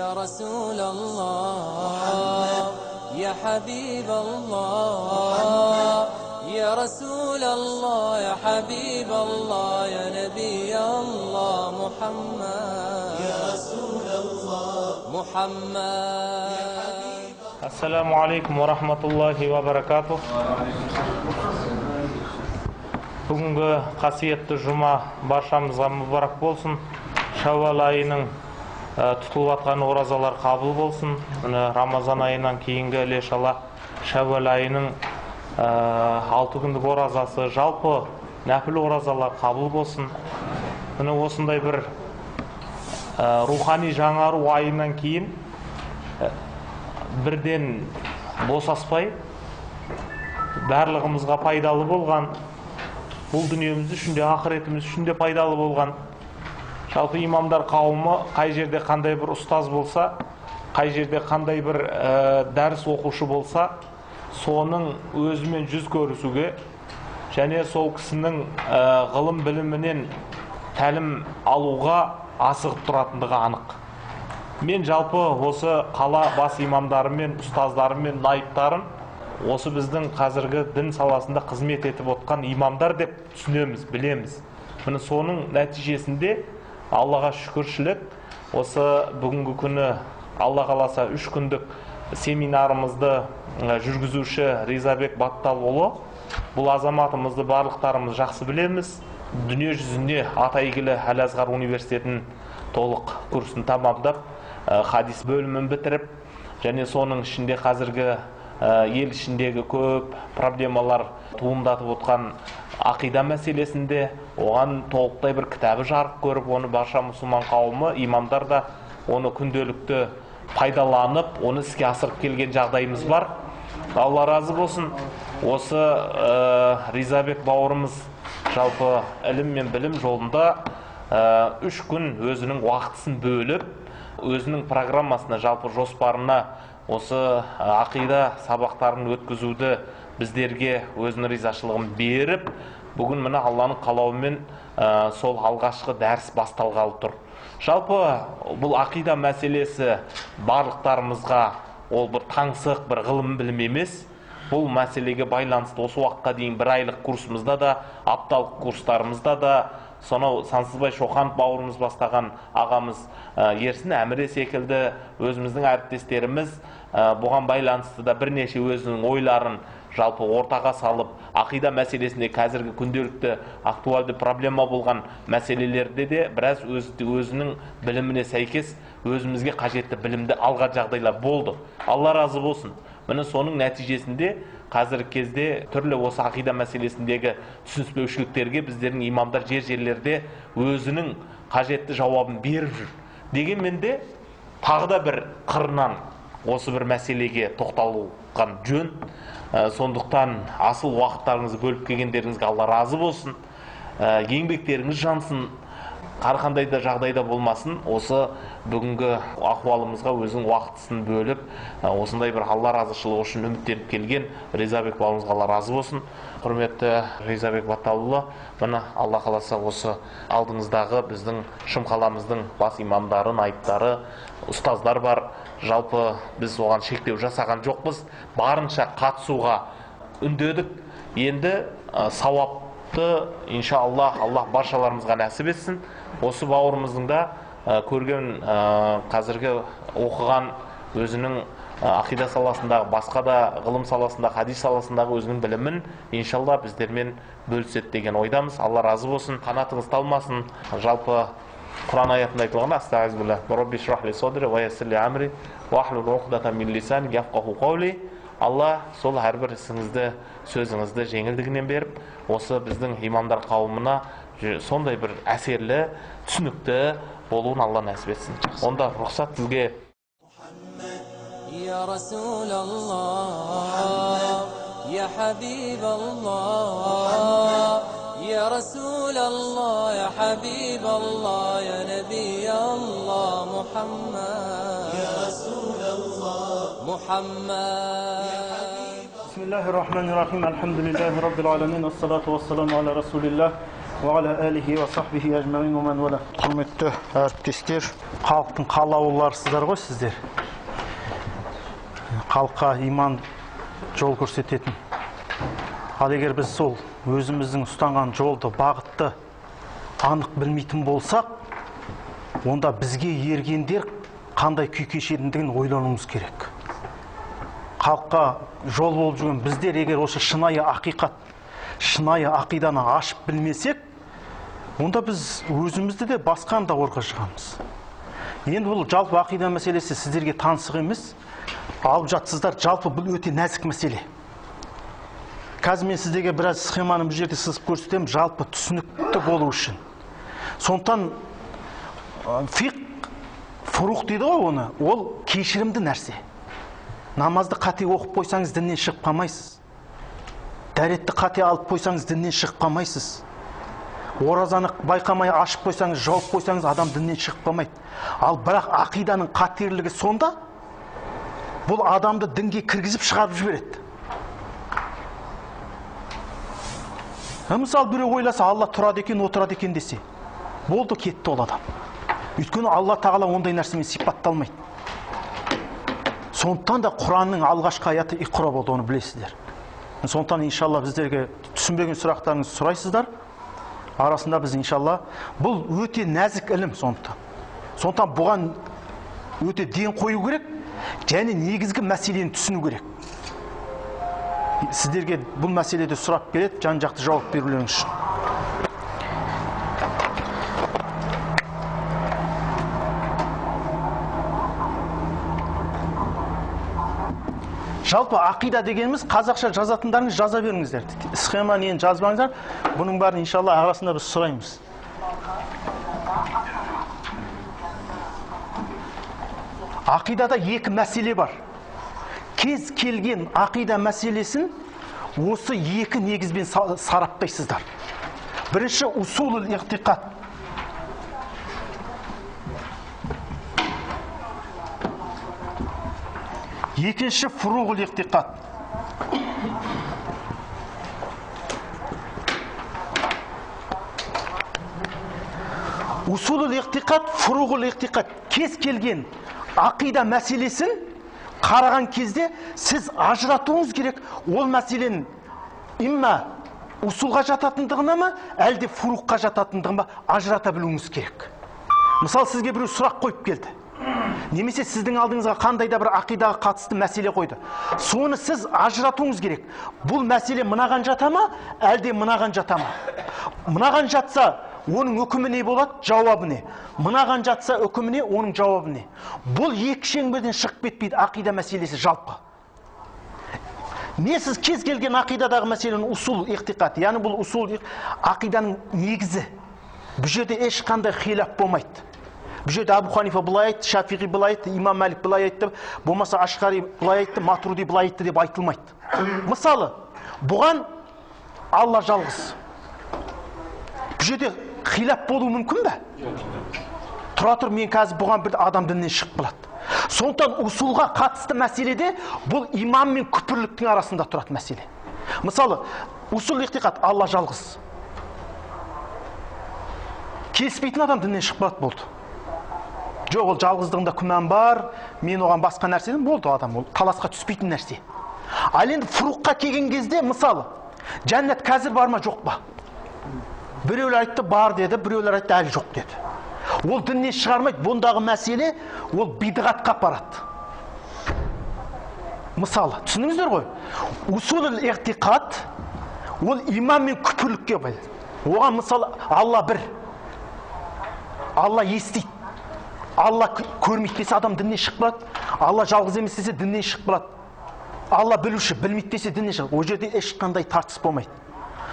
يا رسول الله يا حبيب الله يا رسول الله يا حبيب الله يا نبي الله محمد يا رسول الله محمد. Assalamu alaikum wa rahmatullahi wa barakatuh. Бүгінгі қасиетті жұма баршамызға мүбарак болсын. Шәуәл айының тұтылып жатқан оразалар қабыл болсын. Рамазан айынан кейінгі іле-шала Шәуәл айының 6 күндік оразасы, жалпы нәпіл оразалар қабыл болсын. Осындай бір рухани жаңару айынан кейін бірден босаспай барлығымызға пайдалы болған, бұл дүниеміз үшін де ақыретіміз үшін де пайдалы болған. Жалпы имамдар қауымы қай жерде қандай бір ұстаз болса, қай жерде қандай бір дәріс оқушы болса, соның өзімен жүз көрісуге және сол кісінің ғылым білімінен тәлім алуға асығып тұратындығы анық. Мен жалпы осы қала бас имамдарымен, ұстаздарымен, найыптарын осы біздің қазіргі дін саласында қызмет етіп отқан имамдар деп түсінеміз, білеміз. Соның нәтижесінде Аллаға шүкіршілік, осы бүгінгі күні Алла қаласа 3 күндік семинарымызды жүргізуші Ризабек Батталұлы, бұл азаматымызды барлықтарымыз жақсы білеміз. Дүние жүзіне Атайгілі Әл-Азғар университетінің толық курсын тамамдап, хадис бөлімін бітіріп, және соның ішінде қазіргі ел ішіндегі көп проблемалар туындатып отқан ақида мәселесінде оған толықтай бір кітабы жарық көріп, оны барша мұсылман қауымы, имамдар да оны күнделікті пайдаланып, оны іске асырып келген жағдайымыз бар. Алла разы болсын. Осы Ризабек бауырымыз жалпы ілім мен білім жолында 3 күн өзінің уақытысын бөліп, өзінің программасына, жалпы жоспарына осы ақида сабақтарын өткізуді біздерге өзінің ризашылығын беріп, бүгін міне Алланың қалауымен сол алғашқы дәріс басталғалы тұр. Жалпы бұл ақида мәселесі барлықтарымызға ол бір таңсық, бір ғылым білім емес. Бұл мәселеге байланысты осы уақытқа дейін 1 айлық курсымызда да, апталық курстарымызда да, сонау Сансызбай Шоқанов бауырымыз бастаған ағамыз Ерсін Әміре секілді өзіміздің әріптестеріміз бұған байланысты да бірнеше өзінің ойларын жалпы ортаға салып, ақида мәселесінде қазіргі күнделікті актуалды проблема болған мәселелерде де біраз өзінің біліміне сәйкес өзімізге қажетті білімді алған жағдайлар болды. Алла разы болсын. Міне соның нәтижесінде қазіргі кезде түрлі осы ақида мәселесіндегі түсініспеушіліктерге біздердің имамдар жерлерде өзінің қажетті жауабын беріп жүр. Дегенмен де тағы да бір қырынан осы бір мәселеге тоқталған жөн. Сондықтан асыл уақыттарыңызды бөліп келгендеріңізге Алла разы болсын. Еңбектеріңіз жансын. Қарқандай да жағдайда болмасын, осы бүгінгі ахуалымызға өзінің уақытысын бөліп, осындай бір Алла разышылығы үшін үміттеніп келген Ризабек бауырымызға Алла разы болсын. Құрметті Ризабек Батталұлы, міне Алла қаласа осы алдыңыздағы біздің Шымқаламыздың бас имамдары, найыптары, ұстаздар бар. Жалпы біз оған шектеу жасаған жоқпыз. Барынша қатысуға үндедік. Енді сауапты иншаллах Аллах баршаларымызға нәсіп етсін. Осы бауырымыздың да көрген қазіргі оқыған өзінің ақида саласындағы, басқа да ғылым саласындағы, хадис саласындағы өзінің білімін иншалла біздермен бөліседі деген ойдамыз. Алла разы болсын. Қанатыңыз талмасын. Жалпы Құран аятында айтылған астағфируллах робби шрах ли содри ва яссир ли амри вахлул уқдатан мин лисани яфқаху қаули. Алла сол әрбір ісіңізді, сөзіңізді жеңілдігінен беріп, осы біздің имамдар қауымына сондай бір әсерлі, түсінікті болуын Алла нәсіп етсін. Онда рұқсат сізге. Ya Rasulallah Ya Habiballah Ya Rasulallah Ya Habiballah Ya Nabiyallah Muhammad Ya Rasulallah Muhammad. Bismillahirrahmanirrahim. Elhamdülillahi Rabbil alemin. Esselatu vesselamu ala Resulillah وعلى آله وصحبه أجمعين ومن والاه. Құрметті әріптестер, халықтың қалаулыларысыздар ғой сіздер. Халыққа иман жол көрсететін. Ал егер біз сол өзіміздің ұстанған жолды, бағытты анық білмейтін болсақ, онда бізге ергендер қандай күй кешетіндігін ойлануымыз керек. Халыққа жол болып жүрген біздер егер осы шынайы ақиқат, шынайы ақиданы ашып білмесек, онда біз өзімізді де басқан да орға шығамыз. Енді бұл жалпы ақида мәселесі сіздерге таңсық емес, алып жатсыздар, жалпы бұл өте нәзік мәселе. Қазір мен сіздерге біраз схеманы бұл жерде сызып көрсетемін, жалпы түсінікті болу үшін. Сондықтан фиқ, фурух дейді ғой оны, ол кешірімді нәрсе. Намазды қате оқып қойсаңыз діннен шығып қалмайсыз. Дәретті қате алып қойсаңыз діннен шығып қалмайсыз. Оразаны байқамай ашып қойсаңыз, жауып қойсаңыз адам діннен шығып қалмайды. Ал бірақ ақиданың қатерлігі сонда, бұл адамды дінге кіргізіп шығарып жібереді. Мысалы біреу ойласа, Алла тұрады екен, отырады екен десе, болды, кетті ол адам. Өйткені Алла тағала ондай нәрсемен сипатталмайды. Сондықтан да Құранның алғашқы аяты иқра болды, оны білесіздер. Сондықтан иншалла біздерге түсінбеген сұрақтарыңызды сұрайсыздар. Арасында біз иншалла, бұл өте нәзік ілім сондықтан бұған өте ден қою керек, және негізгі мәселені түсіну керек. Сіздерге бұл мәселеде сұрап келеді, жан-жақты жауап берулеріңіз үшін. Жалпы ақида дегеніміз қазақша жазатындарыңыз жаза беріңіздер. Схеманы енді жазбаңыздар. Бұның бәрін иншалла арасында біз сұраймыз. Ақидада екі мәселе бар. Кез келген ақида мәселесін осы екі негізбен сараптайсыздар. Бірінші усулул иғтиқад. Екінші фуруғул иғтиқад. Усулул иғтиқад, фуруғул иғтиқад. Кез келген ақида мәселесін қараған кезде сіз ажыратуыңыз керек, ол мәселенің имма усулға жататындығына ма, әлде фуруғқа жататындығына ажырата білуіңіз керек. Мысалы, сізге біреу сұрақ қойып келді. Немесе сіздің алдыңызға қандай да бір ақидаға қатысты мәселе қойды. Соны сіз ажыратуыңыз керек. Бұл мәселе мынаған жата ма, әлде мынаған жата ма? Мынаған жатса, оның үкімі не болады, жауабы не? Мынаған жатса, үкімі не, оның жауабы не? Бұл екі шеңберден шығып кетпейді ақида мәселесі жалпы. Не сіз кез келген ақидадағы мәселенің усул иғтиқад, яғни бұл усул ақиданың негізі. Бұл жерде ешқандай хилаф болмайды. Бұл жерде Абу Ханифа былай айтты, Шафиғи былай айтты, Имам Малик былай айтты, болмаса Ашғари былай айтты, Матруди былай айтты деп айтылмайды. Мысалы, бұған Алла жалғыз. Бұл жерде хилаф болуы мүмкін бе? Тұра тұр, мен қазір бұған бір адам діннен шығып қалады. Сондықтан усулға қатысты мәселеде бұл имам мен күпірліктің арасында тұрады мәселе. Мысалы, усул иғтиқад, Алла жалғыз. Келіспейтін адам діннен шығып қалады, болды. Жоқ, ол жалғыздығында күмән бар, мен оған басқа нәрседен болды адам, ол таласқа түспейтін нәрсе. Ал енді фуруққа келген кезде, мысалы, жәннат қазір бар ма, жоқ па? Біреулер айтты бар деді, біреулер айтты әлі жоқ деді. Ол діннен шығармайды, бұндағы мәселе ол бидғатқа апарады. Мысалы, түсініңіздер ғой, усулул иғтиқад ол имам мен күпірлікке байланысты. Оған мысалы Алла бір, Алла естиді. Алла көрмейді десе адам діннен шығып қалады. Алла жалғыз емес десе діннен шығып қалады. Алла білуші, білмейді десе діннен шығып. Ол жерде ешқандай тартыс болмайды.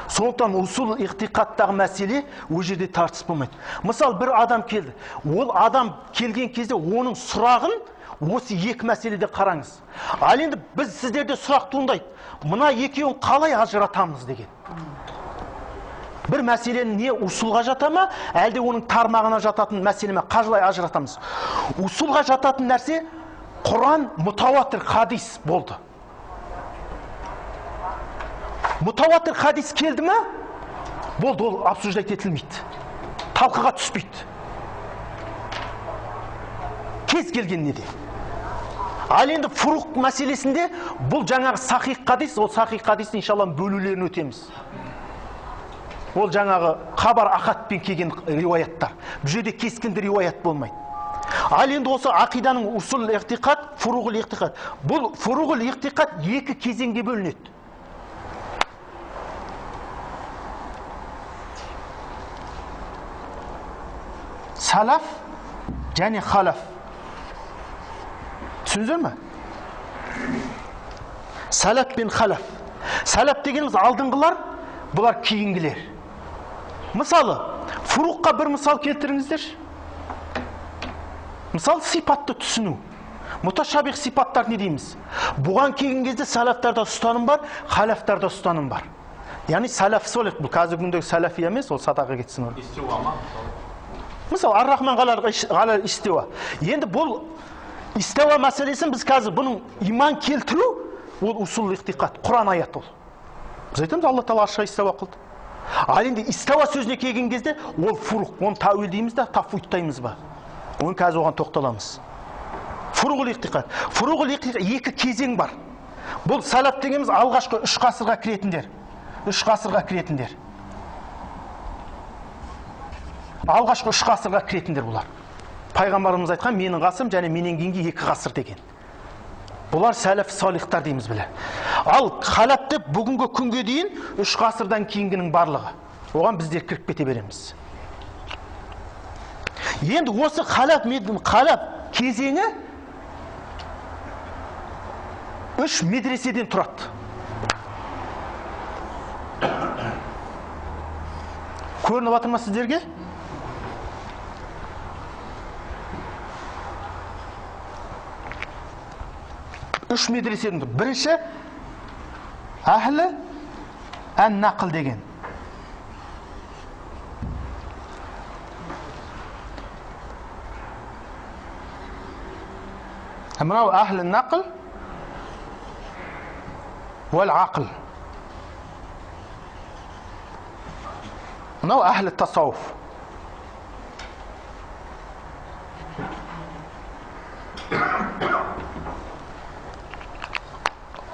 Сондықтан усул иғтиқадтағы мәселе ол жерде тартыс болмайды. Мысалы, бір адам келді. Ол адам келген кезде оның сұрағын осы екі мәселеде қараңыз. Ал енді біз сіздерде сұрақ туындайды. Мына екеуін қалай ажыратамыз деген. Бір мәселені не усулға жата ма, әлде оның тармағына жататын мәселеме қалай ажыратамыз? Усулға жататын нәрсе Құран, мутаватир хадис болды. Мутаватир хадис келді ме? болды, ол обсуждать етілмейді, талқыға түспейді кез келген неде. Ал енді фуруқ мәселесінде бұл жаңағы сахих хадис, ол сахих хадистің иншалла бөлулерін өтеміз. Ол жаңағы хабар ахадпен келген риуаяттар. Бұл жерде кескінді риуаят болмайды. Ал енді осы ақиданың усул иғтиқад, фуруғул иғтиқад. Бұл фуруғул иғтиқад екі кезеңге бөлінеді. Салаф және халаф. Түсіндіңіздер ме? Салаф пен халаф. Салаф дегеніміз алдыңғылар, бұлар кейінгілер. Мысалы, фуруққа бір мысал келтіріңіздер. Мысалы, сипатты түсіну. Муташабих сипаттар не дейміз? Бұған келген кезде салафтарда ұстаным бар, халафтарда ұстаным бар. Яғни салаф солих, бұл қазіргі күндегі салафи емес, ол садаға кетсін. Мысалы, ар-рахман ғалал истеуа. Енді бұл истеуа мәселесін біз қазір бұның иман келтіру, ол усул иғтиқад, Құран аят ол. Біз айтамыз, Алла Тағала аршқа истеуа қылды. Ал енді истеуа сөзіне келген кезде ол фуруқ, оны тәуил дейміз да, тафуиттаймыз ба? Оны қазір оған тоқталамыз. Фуруғул иғтиқад. Фуруғул иғтиқад екі кезең бар. Бұл салаф дегеніміз алғашқы 3 ғасырға кіретіндер. 3 ғасырға кіретіндер. Алғашқы 3 ғасырға кіретіндер бұлар. Пайғамбарымыз айтқан, менің ғасырым және менен кейінгі 2 ғасыр деген. Бұлар сәләф салихтар дейміз біле. Ал халаф деп бүгінгі күнге дейін 3 ғасырдан кейінгінің барлығы. Оған біздер кіріп кете береміз. Енді осы халаф кезеңі 3 медреседен тұрады. Көрініп жатыр ма сіздерге? Үш медреседен тұр. Бірінші әхлі ән-нақл деген. Мынау әхлі нақл уәл ақл. Мынау әхлі тасауф.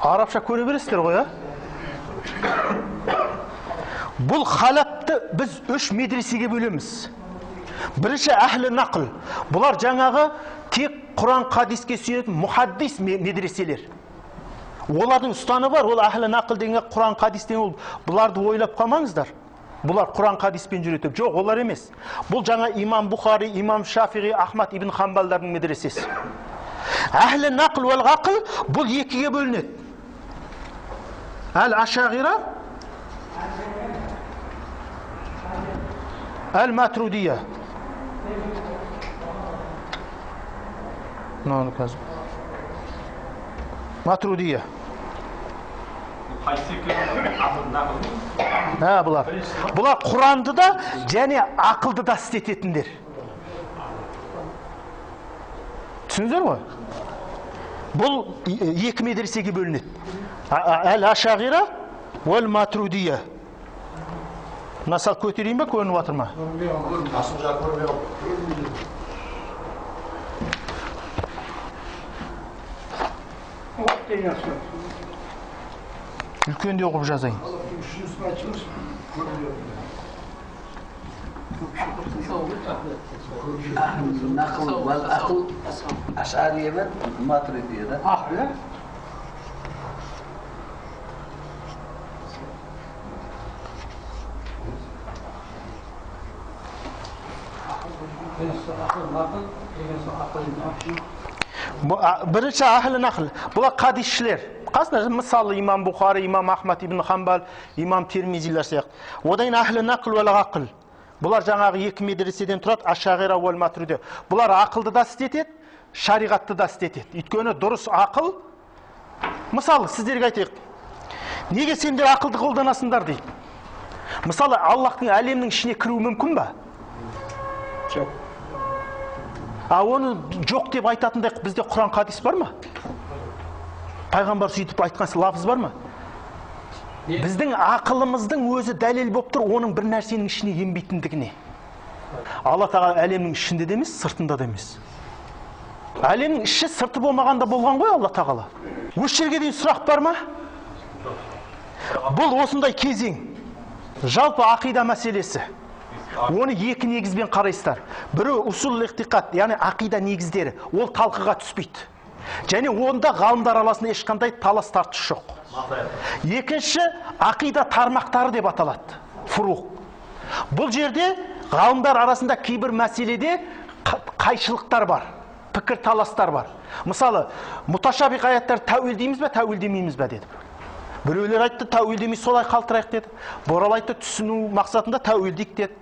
Арабша көре бересіздер ғой, Бұл халафты біз 3 медресеге бөлеміз. Бірінші әхлі нақл. Бұлар жаңағы тек Құран хадиске сүйенетін мұхаддис медреселер. Олардың ұстаны бар, ол әхлі нақл деген Құран хадистен ол. Бұларды ойлап қалмаңыздар. Бұлар Құран хадиспен жүретіп. Жоқ, олар емес. Бұл жаңа имам Бухари, имам Шафиғи, Ахмад ибн Хамбалдардың медресесі. Әхлі нақл уәл ғақл бұл екіге бөлінеді. Әл-Ашағира, Әл-Матрудия. Матрудия. Бұлар Құранды да және ақылды да істететіндер. Түсіндіңіздер ғой? Бұл екі медресеге бөлінеді. Әл-Ашағира уәл Матрудия. Насал көтерейін бе, көрініп жатыр ма? Үлкенде оқып жазайын. Нақл вәл ақл Аш'ария мен Матридия. Ақл. Бірінші әхлі нақл. Бұлар хадисшілер. Қасында мысалы имам Бухари, имам Ахмад ибн Хамбал, имам Тирмизилер сияқты. Одан әхлі нақл уәл ғақл. Бұлар жаңағы екі медреседен тұрады, Ашағира уәл Матридия. Бұлар ақылды да істетеді, шариғатты да істетеді. Өйткені дұрыс ақыл. Мысалы сіздерге айтайық. Неге сендер ақылды қолданасыңдар дейді. Мысалы Аллахтың әлемнің ішіне кіру мүмкін ба? Жоқ. Оны жоқ деп айтатындай бізде Құран хадис бар ма? Пайғамбар сөйтіп айтқан лафыз бар ма? Біздің ақылымыздың өзі дәлел болып тұр, оның бір нәрсенің ішіне енбейтіндігіне. Алла тағала әлемнің ішінде де емес, сыртында да емес. Әлемнің іші сырты болмағанда болған ғой Алла тағала. Осы жерге дейін сұрақ бар ма? Бұл осындай кезең. Жалпы ақида мәселесі. Оны екі негізбен қарайсыздар. Бірі усул иқтиқад, яғни ақида негіздері. Ол талқыға түспейді. Және онда ғалымдар арасында ешқандай талас тартыс жоқ. Екінші, ақида тармақтары деп аталады. Фуруқ. Бұл жерде ғалымдар арасында кейбір мәселеде қайшылықтар бар, пікір таластар бар. Мысалы, муташабих аяттар тәуил дейміз бе, тәуил демейміз бе деді. Біреулер айтты, тәуил демей солай қалтырайық деді. Борал айтты, түсіну мақсатында тәуил дейік деді.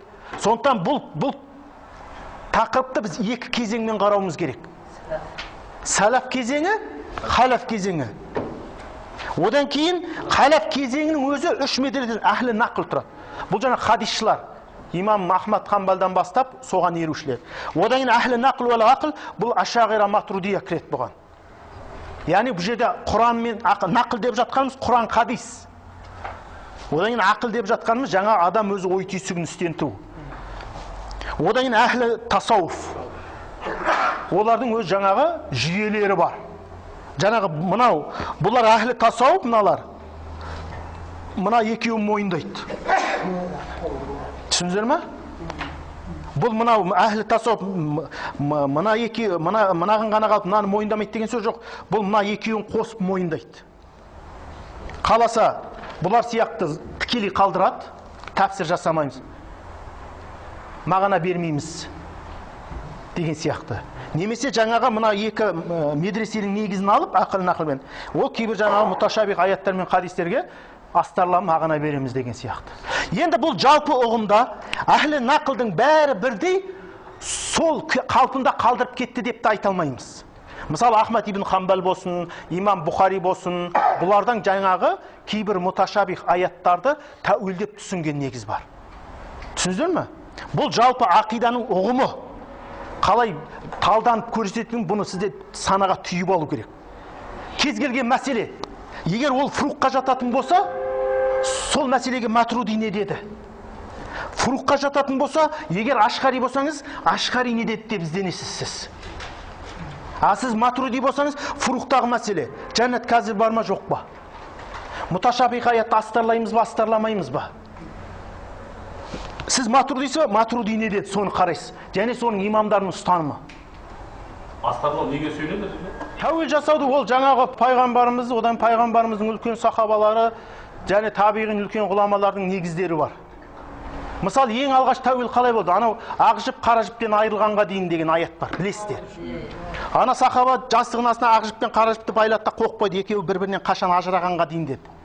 Сондықтан бұл тақырыпты біз екі кезеңмен қарауымыз керек. Салаф кезеңі, халаф кезеңі. Одан кейін халаф кезеңінің өзі үш медреседен әхлі нақыл тұрады. Бұл жаңа хадисшылар, имам Ахмад Хамбалдан бастап соған ерушілер. Одан кейін әхлі нақыл уәл ақыл, бұл ашағира матуридия кіреді бұған. Яғни бұл жерде Құран мен нақыл деп жатқанымыз Құран хадис. Одан кейін ақыл деп жатқанымыз жаңа адам өзі ой түйсігін істенту. Одан кейін әхлі тасауф. Олардың өз жаңағы жүйелері бар. Жаңағы мынау, бұлар әхлі тасауф, мыналар. Мына екеуін мойындайды. Түсіндіңіздер ме? Бұл мынау әхлі тасауф, мынағын ғана қалып, мынаны мойындамайды деген сөз жоқ. Бұл мына екеуін қосып мойындайды. Қаласа, бұлар сияқты тікелей қалдырады, тәпсір жасамаймыз. Мағына бермейміз деген сияқты. Немесе жаңаға мына екі медреселің негізін алып, ақыл нақылмен, ол кейбір жаңағы муташабих аяттар мен хадистерге астарлап мағына береміз деген сияқты. Енді бұл жалпы ұғымда әхлі нақылдың бәрі бірдей сол қалпында қалдырып кетті деп те айта алмаймыз. Мысалы, Ахмад ибн Хамбал болсын, имам Бухари болсын, бұлардан жаңағы кейбір муташабих аяттарды тәуілдеп түсінген негіз бар. Түсіндіңіздер ме? Бұл жалпы ақиданың ұғымы. Қалай талданып көрсететін, бұны сізде санаға түйіп алу керек. Кез келген мәселе, егер ол фуруққа жататын болса, сол мәселеге матруди не деді? Фуруққа жататын болса, егер ашқари болсаңыз, ашқари не деді деп ізденесіз сіз. А сіз матруди болсаңыз, фуруқтағы мәселе, жәннат қазір бар ма, жоқ па? Муташабих аятты астарлаймыз ба, астарламаймыз ба? Сіз матрудисіз ба, матруди не деді, соны қарайсыз. Және соның имамдарының ұстанымы. Астарлау неге сөйледі? Тәуил жасауды ол жаңағы пайғамбарымыз, одан пайғамбарымыздың үлкен сахабалары, және табиғин үлкен ғұламалардың негіздері бар. Мысалы, ең алғаш тәуил қалай болды? Анау ақ жіп қара жіптен айырылғанға дейін деген аят бар, білесіздер. Ана сахаба жастығының астына ақ жіп пен қара жіпті байлады да қоқып қойды, екеуі бір-бірінен қашан ажырағанға дейін деді.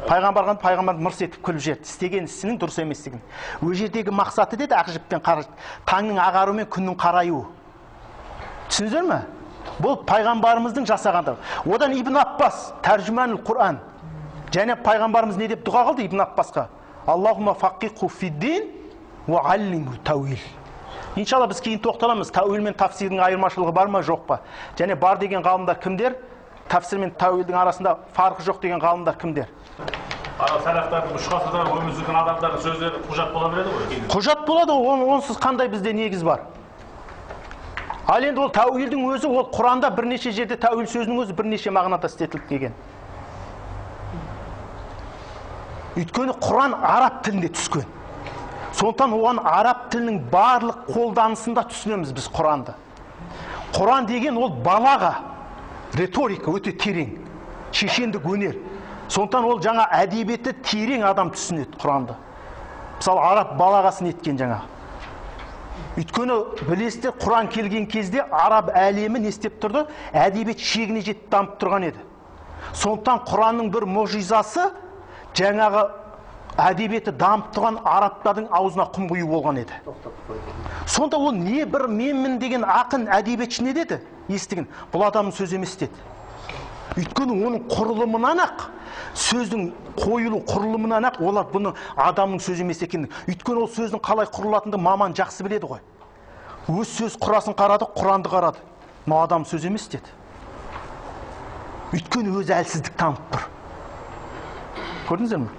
Пайғамбар мырс етіп күліп жіберді, істеген ісінің дұрыс еместігін. Ол жердегі мақсаты деді ақ жіп пен қара жіп, таңның ағаруы мен күннің қараюы. Түсіндіңіздер ме? Бұл пайғамбарымыздың жасағандығы. Одан Ибн Аббас, тәржіманул Құран. Және пайғамбарымыз не деп дұға қылды Ибн Аббасқа? Аллахума фақиқу фиддин ва аллиму тәуил. Иншалла біз кейін тоқталамыз, тәуил мен тафсирдің айырмашылығы бар ма, жоқ па? Және бар деген ғалымдар кімдер? Тафсир мен тәуилдің арасында фарқы жоқ деген ғалымдар кімдер? Сәләфтардың үш ғасырдағы өмір сүрген адамдардың сөздері құжат бола береді ғой? Құжат болады, онсыз қандай бізде негіз бар? Ал енді ол тәуилдің өзі, ол Құранда бірнеше жерде тәуил сөзінің өзі бірнеше мағынада істетіліп келген. Өйткені Құран араб тілінде түскен. Сондықтан оған араб тілінің барлық қолданысында түсінеміз біз Құранды. Құран деген ол балаға, риторика өте терең, шешендік өнер. Сондықтан ол жаңа әдебиеті терең адам түсінеді Құранды. Мысалы, араб балағасын еткен жаңа. Өйткені білесіздер, Құран келген кезде араб әлемі не істеп тұрды? Әдебиет шегіне жетіп дамып тұрған еді. Сондықтан Құранның бір мұғжизасы жаңағы әдебиеті дамып тұрған арабтардың аузына құм құю болған еді. Сонда ол не бір менмін деген ақын әдебиетші не деді? Естіген, бұл адамның сөзі емес деді. Өйткені оның құрылымынан ақ, сөздің қойылу құрылымынан ақ, олар бұны адамның сөзі емес екенін. Өйткені ол сөздің қалай құрылатынды маман жақсы біледі ғой. Өз сөз құрасын қарады, Құранды қарады. Мына адам сөз емес деді. Өйткені өзі әлсіздік танып тұр. Көрдіңіздер ме?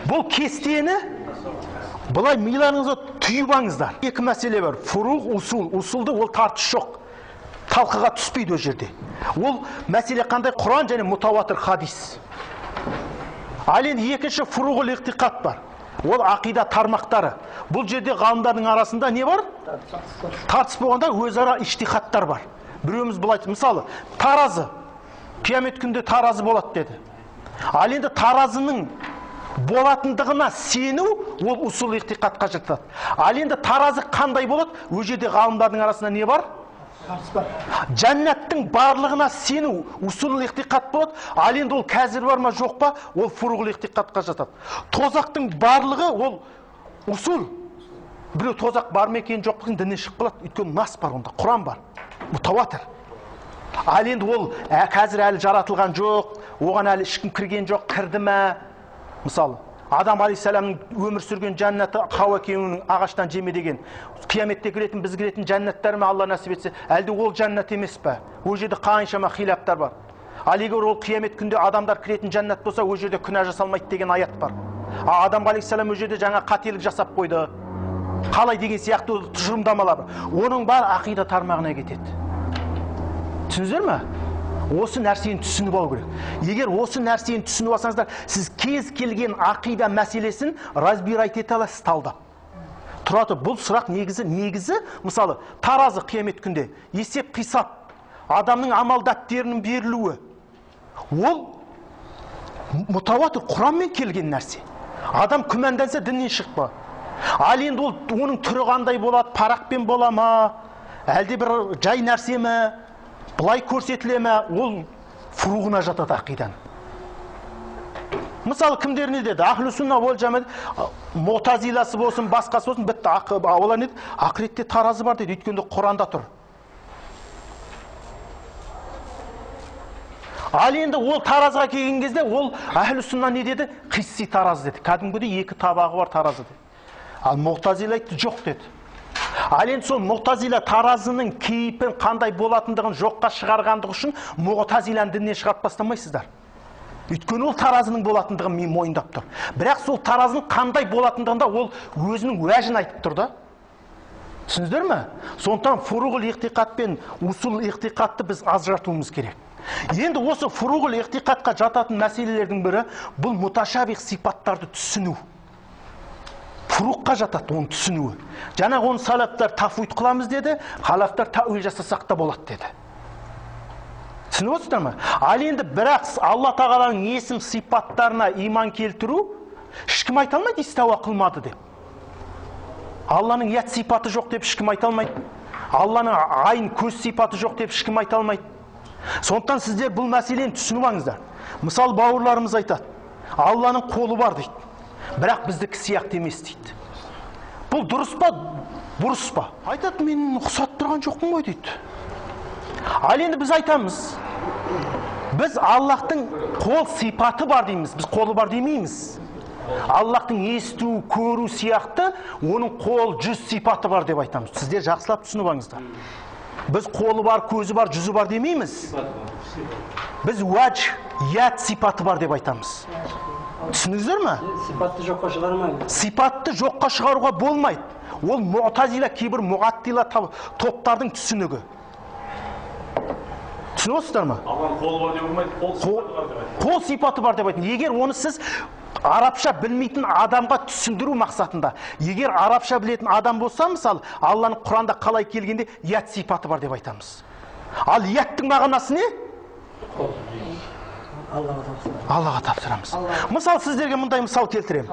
Бұл кестені былай миларыңызға түйіп алыңыздар. Екі мәселе бар. Фуруғ, усул. Усулды ол тартыс жоқ. Талқыға түспейді ол жерде. Ол мәселе қандай? Құран және мутаватир хадис. Ал енді екінші фуруғул иқтиқат бар. Ол ақида тармақтары. Бұл жерде ғалымдардың арасында не бар? Тартыс болғанда өзара иштихаттар бар. Біреуміз былай, мысалы, таразы. Қиямет күнде таразы болады деді. Ал енді таразының болатындығына сену, ол усул иқтиқатқа жатады. Ал енді таразы қандай болады? Ол жерде ғалымдардың арасында не бар? Жәннаттың барлығына сену усул иқтиқат болады. Ал енді ол қазір бар ма жоқ па? Ол фуруғул иқтиқатқа жатады. Тозақтың барлығы ол усул. Біреу тозақ бар ма екен жоқ па діннен шығып қалады. Өйткені нас бар онда, Құран бар, мутаватир. Ал енді ол қазір әлі жаратылған жоқ, оған әлі ешкім кірген жоқ, кірді ме? Мысалы, Адам алейхиссаламның өмір сүрген жәннаты Хауа екеуінің ағаштан жеме деген. Қияметте кіретін, біз кіретін жәннаттар ма Алла нәсіп етсе, әлде ол жәннат емес пе? Ол жерде қаншама хилаптар бар. Ал егер ол қиямет күнде адамдар кіретін жәннат болса, ол жерде күнә жасалмайды деген аят бар. Адам алейхиссалам ол жерде жаңа қателік жасап қойды. Қалай деген сияқты тұжырымдамалар бар. Оның бар ақида тармағына кетеді. Түсіндіңіздер ме? Осы нәрсені түсініп алу керек. Егер осы нәрсені түсініп алсаңыздар, сіз кез келген ақида мәселесін разбирать ете аласыз талдап. Тұрады, бұл сұрақ негізі, мысалы, таразы қиямет күнде, есеп қисап, адамның амал дәптерінің берілуі. Ол мутаватир, Құранмен келген нәрсе. Адам күмәнданса діннен шықпа. Ал енді оның түрі қандай болады, парақпен бола ма, әлде бір жай нәрсе ме? Бұлай көрсетіле ме, ол фуруғына жатады ақидан. Мысалы, кімдер не деді? Ахлу сунна уал жама, мутазиласы болсын, басқасы болсын, бітті олар не деді? Ақиретте таразы бар деді, өйткенде Құранда тұр. Ал енді ол таразыға келген кезде, ол ахлу сунна не деді? Қисси таразы деді. Кәдімгідей екі табағы бар таразы деді. Ал мутазила айтты, жоқ деді. Ал енді сол мутазила таразының кейпін қандай болатындығын жоққа шығарғандығы үшін мутазиланы діннен шығарып тастамайсыздар. Өйткені ол таразының болатындығын мен мойындап тұр. Бірақ сол таразының қандай болатындығында ол өзінің уәжін айтып тұр да. Түсіндіңіздер ме? Сондықтан фуруғул иқтиқат пен усул иқтиқатты біз ажыратуымыз керек. Енді осы фуруғул иқтиқатқа жататын мәселелердің бірі бұл муташабих сипаттарды түсіну. Фуруққа жатады оны түсінуі. Жаңағы оны салафтар тафуид қыламыз деді, халафтар тәуил жасасақ та болады деді. Түсініп отырсыздар ма? Ал енді бірақ Алла тағаланың есім сипаттарына иман келтіру ешкім айта алмайды истауа қылмады деп. Алланың ят сипаты жоқ деп ешкім айта алмайды. Алланың айын көз сипаты жоқ деп ешкім айта алмайды. Сондықтан сіздер бұл мәселені түсініп алыңыздар. Мысалы, бауырларымыз айтады, Алланың қолы бар дейді. Бірақ біздікі сияқты емес дейді. Бұл дұрыс па, бұрыс па? Айтады, мен ұқсат тұрған жоқпын ғой дейді. Ал енді біз айтамыз, біз Аллахтың қол сипаты бар дейміз, біз қолы бар демейміз. Аллахтың есту, көру сияқты, оның қол, жүз сипаты бар деп айтамыз. Сіздер жақсылап түсініп алыңыздар. Біз қолы бар, көзі бар, жүзі бар демейміз. Біз уәж, ят сипаты бар деп айтамыз. Түсініңіздер ме? Сипатты жоққа шығармайды. Сипатты жоққа шығаруға болмайды. Ол муътазила, кейбір муғаттила топтардың түсінігі. Түсініп отырсыздар ма? Алланың қолы бар деп болмайды, қол сипаты бар деп айтады. Егер оны сіз арабша білмейтін адамға түсіндіру мақсатында, егер арабша білетін адам болса, мысалы, Алланың Құранда қалай келгенде ят сипаты бар деп айтамыз. Ал яттың мағынасы не? Аллаға тапсырамыз. Мысал, сіздерге мұндай мысал келтіремін.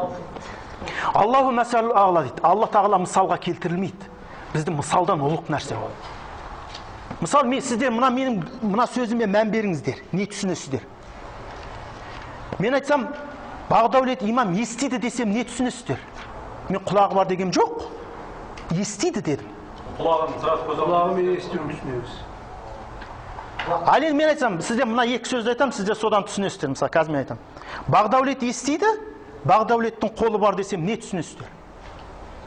Аллаху мәсәлу ағла дейді. Алла тағала мысалға келтірілмейді. Бізді мысалдан ұлық нәрсе ол. Мысал, сіздер мына сөзіме мән беріңіздер. Не түсінесіздер? Мен айтсам, Бағдаулет имам естиді десем, не түсінесіздер? Мен құлағы бар дегем жоқ. Естиді дедім. Құлағымен естуін түсінеміз. Ал енді мен айтсам, сіздер мына екі сөзді айтам, сіздер содан түсінесіздер. Мысалы, қазір мен айтам. Бағдаулет естиді, Бағдаулеттің қолы бар десем, не түсінесіздер?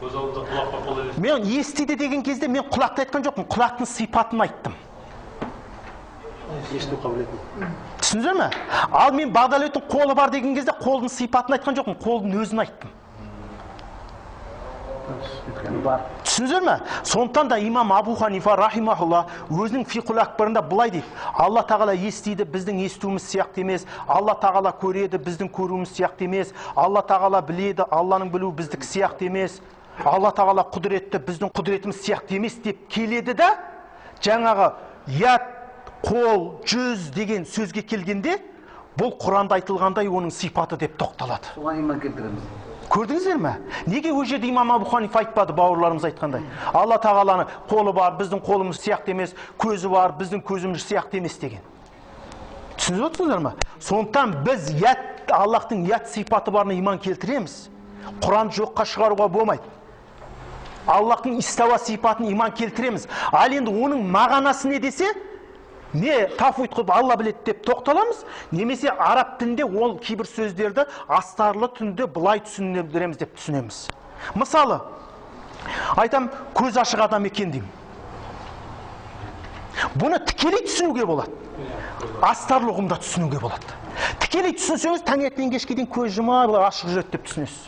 Көз алдында құлақ бар, қол елестейді. Мен естиді деген кезде мен құлақты айтқан жоқпын, құлақтың сипатын айттым. Есту қабілетін. Түсіндіңіздер ме? Ал мен Бағдәулеттің қолы бар деген кезде қолдың сипатын айтқан жоқпын, қолдың өзін айттым. Түсіндіңіздер ме? Сондықтан да имам Абу Ханифа рахимахулла өзінің фиқул акбарында былай дейді: Алла тағала естиді, біздің естуіміз сияқты емес. Алла тағала көреді, біздің көруіміз сияқты емес. Алла тағала біледі, Алланың білуі біздікі сияқты емес. Алла тағала құдіретті, біздің құдіретіміз сияқты емес деп келеді да, жаңағы яд, қол, жүз деген сөзге келгенде, бұл Құранда айтылғандай оның сипаты деп тоқталады. Соған иман келтіреміз. Көрдіңіздер ме? Неге ол жерде имам Абу Ханифа айтпады, бауырларымыз айтқандай? Алла тағаланың қолы бар, біздің қолымыз сияқты емес, көзі бар, біздің көзіміз сияқты емес деген. Түсініп отырсыңдар ма? Сондықтан біз Аллахтың яд сипаты барына иман келтіреміз. Құранды жоққа шығаруға болмайды. Аллахтың истауа сипатын иман келтіреміз. Ал енді оның мағынасы не десе, не тафуид қылып Алла біледі деп тоқталамыз, немесе араб тілінде ол кейбір сөздерді астарлы түнде былай түсіндіреміз деп түсінеміз. Мысалы, айтам, көз ашық адам екен деймін. Бұны тікелей түсінуге болады. Астарлы ұғымда түсінуге болады. Тікелей түсінсеңіз, таңертең кешке дейін көз жұма ашық жүреді деп түсінесіз.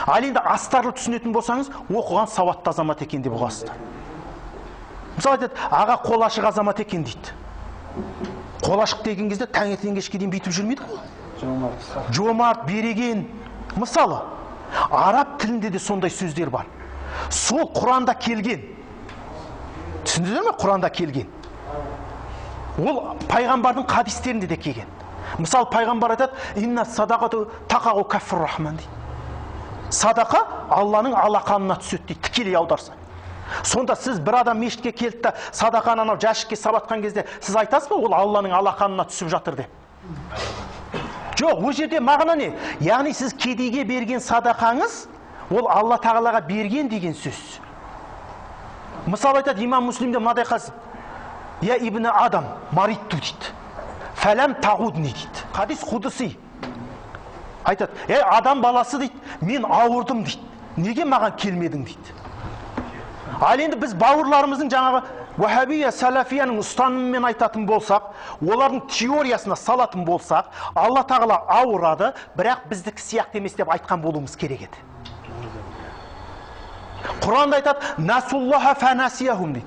Ал енді астарлы түсінетін болсаңыз, оқыған сауатты азамат екен деп ұғасыздар. Мысалы айтады, аға қол ашық азамат екен дейді. Қол ашық деген кезде таңертең кешке дейін бүйтіп жүрмейді ғой. Жомарт, береген. Мысалы, араб тілінде де сондай сөздер бар. Сол Құранда келген. Түсіндіңіздер ме? Құранда келген. Ол пайғамбардың хадистерінде де келген. Мысалы, пайғамбар айтады, инна садақату тақағу каффир рахман дейді. Садақа Алланың алақанына түседі дейді, тікелей аударса. Сонда сіз бір адам мешітке келді да садақаны анау жәшікке сабатқан кезде сіз айтасыз ба, ол Алланың алақанына түсіп жатыр деп? Жоқ, ол жерде мағына не? Яғни сіз кедейге берген садақаңыз, ол Алла тағалаға берген деген сөз. Мысалы айтады, имам Муслимде мынадай хадис: я ибн адам маритту дейді, фәләм тағудни дейді. Хадис құдыси. Айтады, адам баласы дейді, мен ауырдым дейді, неге маған келмедің дейді. Ал енді біз бауырларымыздың жаңағы уахабия, салафияның ұстанымымен айтатын болсақ, олардың теориясына салатын болсақ, Алла тағала ауырады, бірақ біздікі сияқты емес деп айтқан болуымыз керек еді. Құранда айтады, насуллаха фанасияхум дейді.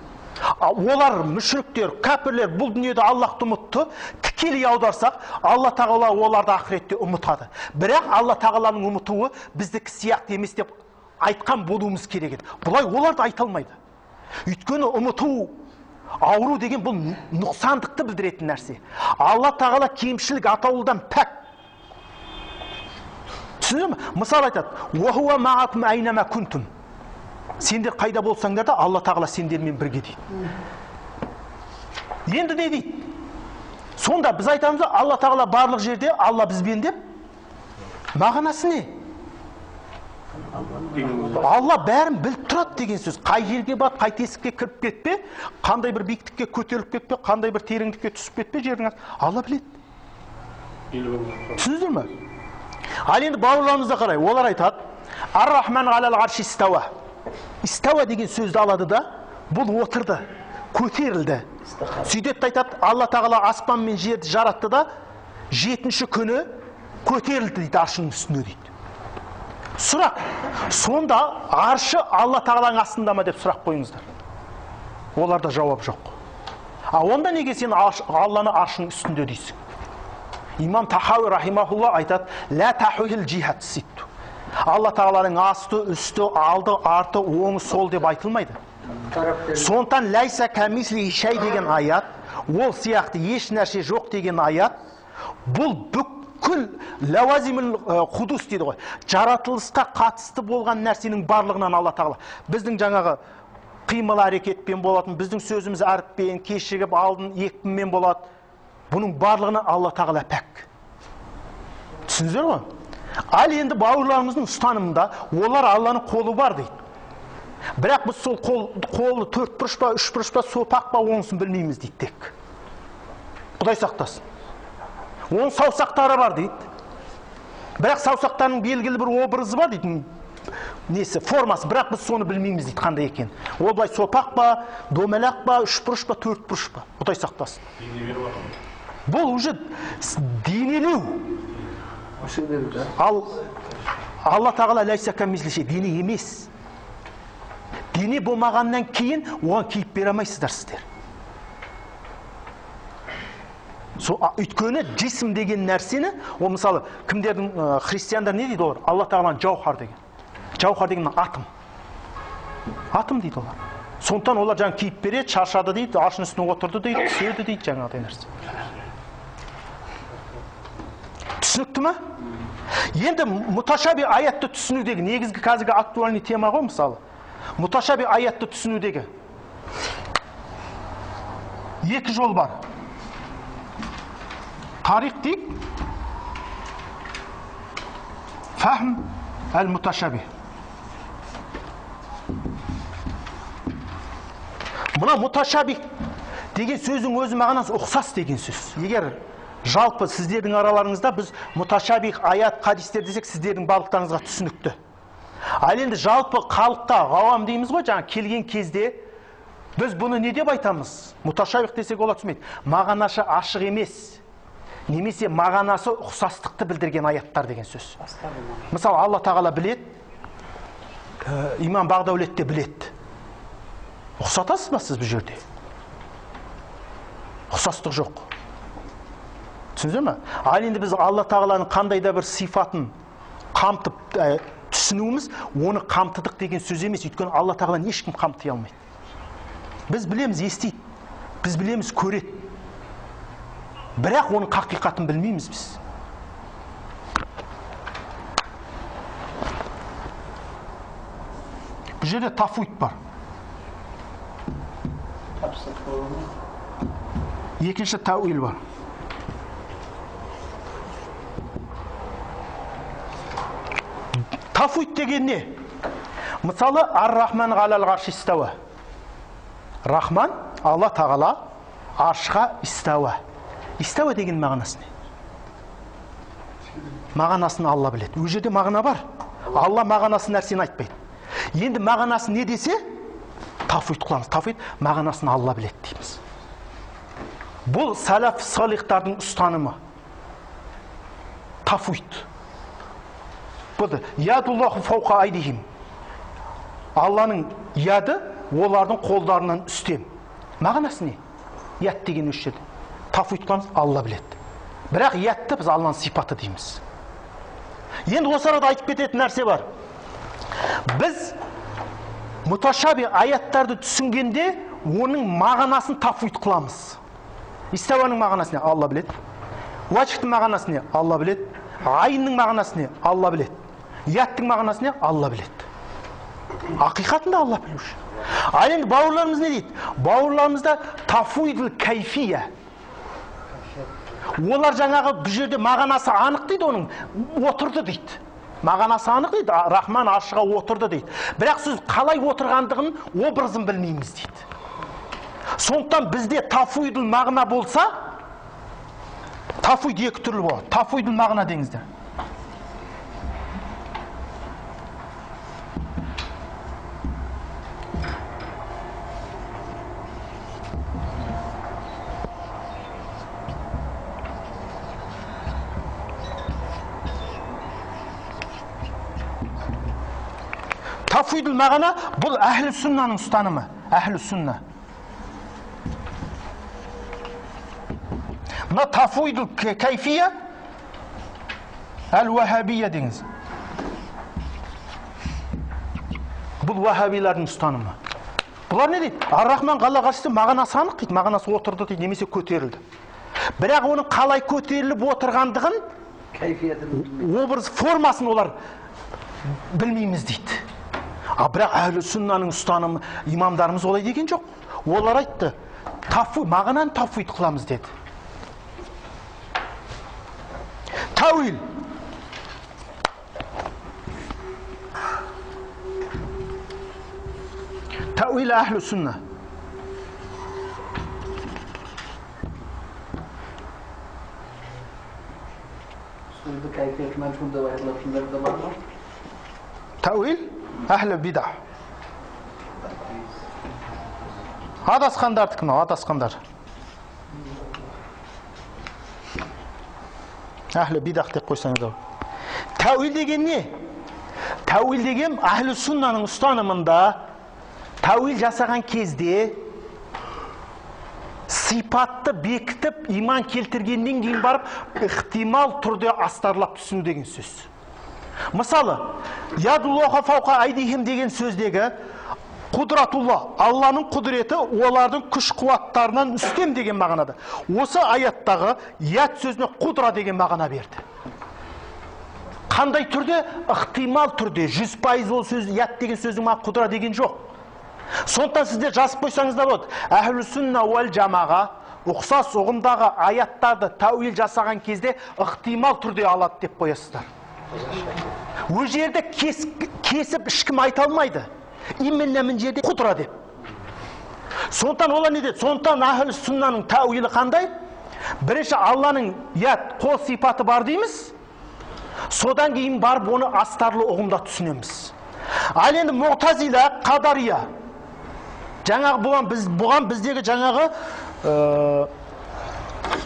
Олар мүшриктер, кәпірлер бұл дүниеде Аллахты ұмытты. Тікелей аударсақ, Алла тағала оларды ақыретте ұмытады. Бірақ Алла тағаланың ұмытуы біздікі сияқты емес деп айтқан болуымыз керек еді. Бұлай оларды айта алмайды. Өйткені ұмыту, ауру деген бұл нұқсандықты білдіретін нәрсе. Алла тағала кемшілік атаулыдан пәк. Түсіндіңіз ме? Мысал айтады, уахуа мағакум айнама күнтум. Сендер қайда болсаңдар да Алла тағала сендермен бірге дейді. Енді не дейді? Сонда біз айтамыз, Алла тағала барлық жерде, Алла бізбен деп. Мағынасы не? Алла бәрін біліп тұрады деген сөз. Қай жерге бат, қай тесікке кіріп кетпе, қандай бір биіктікке көтеріліп кетпе, қандай бір тереңдікке түсіп кетпе, жердің Алла біледі. Түсіндіңіздер ме? Ал енді бауырларымызға қарай, олар айтады, ар-рахман алал арши истауа. Истауа деген сөзді алады да, бұл отырды, көтерілді. Сөйтеді айтады, Алла тағала аспан мен жерді жаратты да, 7-ші күні көтерілді дейді, аршының үстіне дейді. Сұрақ, сонда аршы Алла тағаланың астында ма деп сұрақ қойыңыздар. Оларда жауап жоқ. Онда неге сен Алланы аршының үстінде дейсің? Имам Тахауи рахимахулла айтады, ла тахуил джихад ситту. Алла тағаланың асты, үсті, алды, арты, оңы, сол деп айтылмайды. Сонтан ләйса кәмисли шай деген аят, ол сияқты еш нәрсе жоқ деген аят, бұл бүкіл лауазиміл құдус дейді ғой. Жаратылысқа қатысты болған нәрсенің барлығынан Алла тағала. Біздің жаңағы қимыл әрекетпен болатын, біздің сөзіміз әріппен, кешігіп, алдын, екпінмен болады. Бұның барлығынан Алла тағала пәк. Түсіндіңіздер ғой? Ал енді бауырларымыздың ұстанымында олар Алланың қолы бар дейді. Бірақ біз сол қолы 4 бұрыш па, 3 бұрыш па, сопақ па, онысын білмейміз дейді тек. Құдай сақтасын. Оның саусақтары бар дейді. Бірақ саусақтарының белгілі бір образы бар дейді. Несі, формасы, бірақ біз соны білмейміз дейді қандай екен. Ол былай сопақ па, домалақ па, 3 бұрыш па, 4 бұрыш па. Құдай сақтасын. Бұл уже денелеу. Oşudur. Ал Алла тағала ләйса камислихи, дене емес. Дене болмағаннан кейін оған кейіп бере алмайсыздар сіздер. Өйткені жисім деген нәрсені, ол мысалы кімдердің христиандар не дейді олар? Алла тағаланың жауһар деген. Жауһар деген атом. Атом дейді олар. Сондықтан олар жаңа кейіп береді, шаршады дейді, ашын үстіне отырды дейді, түседі дейді жаңағыдай нәрсе. Түсінікті ме? Енді муташаби аятты түсінудегі негізгі қазіргі актуальный тема ғой мысалы. Муташаби аятты түсінудегі екі жол бар. Тарих дейік, фахм әл-муташаби. Мұна муташаби деген сөздің өзі мағынасы ұқсас деген сөз. Егер жалпы сіздердің араларыңызда біз муташабих аят хадистер десек сіздердің барлықтарыңызға түсінікті. Ал енді жалпы халыққа ғавам дейміз ғой, жаңа келген кезде біз бұны не деп айтамыз? Муташабих десек олар түсінбейді. Мағынасы ашық емес, немесе мағынасы ұқсастықты білдірген аяттар деген сөз. Мысалы Алла тағала білет, имам Бағдаулет те білет. Ұқсатасыз ба сіз бұл жерде? Ұқсастық жоқ. Түсіндіңіз ме? Ал енді біз Алла тағаланың қандай да бір сифатын қамтып түсінуіміз, оны қамтыдық деген сөз емес. Өйткені Алла тағаланы ешкім қамтай алмайды. Біз білеміз, естиді. Біз білеміз, көреді. Бірақ оның хақиқатын білмейміз біз. Бұл жерде тафуид бар. Екінші тауил бар. Тафуид деген не? Мысалы, Ар-Рахман ғалал ғарши истауа. Рахман, Алла тағала, аршқа истауа. Истауа деген мағынасы не? Мағынасын Алла біледі. Ол жерде мағына бар. Алла мағынасын нәрсені айтпайды. Енді мағынасы не десе, тафуид қыламыз. Тафуид мағынасын Алла біледі дейміз. Бұл салаф салихтардың ұстанымы. Тафуид. Ядуллаху фауқа айдихим. Алланың яды олардың қолдарынан үстем. Мағынасы не? Яд деген осы жерде. Тафуид қыламыз, Алла біледі. Бірақ ядты біз Алланың сипаты дейміз. Енді осы арада айтып кететін нәрсе бар. Біз муташаби аяттарды түсінгенде оның мағынасын тафуид қыламыз. Истауаның мағынасы не? Алла біледі. Уачхтың мағынасы не? Алла біледі. Айынның мағынасы не? Алла біледі. Яттың мағынасы не? Алла біледі. Ақиқатында Алла білуші. Ал енді бауырларымыз не дейді? Бауырларымызда тафуидл кайфия. Олар жаңағы бұл жерде мағынасы анық дейді, оның отырды дейді. Мағынасы анық дейді, Рахман аршыға отырды дейді. Бірақ сіз қалай отырғандығын образын білмейміз дейді. Сондықтан бізде тафуидл мағына болса, тафуид екі түрлі болады. Тафуидл мағына деңіздер. Тафуидл мағына бұл әхлі сүннаның ұстанымы. Әхлі сүнна. Мына тафуидл кайфия әл-уахабия деңіз. Бұл уахабилардың ұстанымы. Бұлар не дейді? Ар-Рахман ғалал ғарши истауа мағынасы анық дейді. Мағынасы отырды дейді, немесе көтерілді. Бірақ оның қалай көтеріліп отырғандығын, образ формасын олар білмейміз дейді. Бірақ әхлі сүннаның ұстанымы имамдарымыз олай деген жоқ. Олар айтты, мағынаны тафуид қыламыз деді. Тауил. Тауил әхлі сүнна. Sözde kayfiyet menşunda ve lafınları da var mı? Тауил әхлі бида. Адасқандардікі мынау, адасқандар. Әхлі бидақ деп қойсаңыз. Тәуил деген не? Тәуил деген әхлі сүннаның ұстанымында тәуил жасаған кезде сипатты бекітіп, иман келтіргеннен кейін барып, ықтимал түрде астарлап түсіну деген сөз. Мысалы, ядуллаха фауқа айдихим деген сөздегі құдратулла, Алланың құдіреті олардың күш қуаттарынан үстем деген мағынада. Осы аяттағы яд сөзіне құдра деген мағына берді. Қандай түрде? Ықтимал түрде. 100% ол сөз, яд деген сөздің мағына құдра деген жоқ. Сондықтан сізде жазып қойсаңыздар болады. Әхлі сүнна уәл жамаға ұқсас ұғымдағы аяттарды тәуил жасаған кезде ықтимал түрде алады деп қоясыздар. Ол жерде кесіп ешкім айта алмайды. Именно мін жерде құдра деп. Сондықтан олар не деді? Сондықтан әхлі сүннаның тәуилі қандай? Бірінші Алланың яд қол сипаты бар дейміз. Содан кейін барып оны астарлы ұғымда түсінеміз. Ал енді Муътазила, Қадария. Жаңағы бұған біздегі жаңағы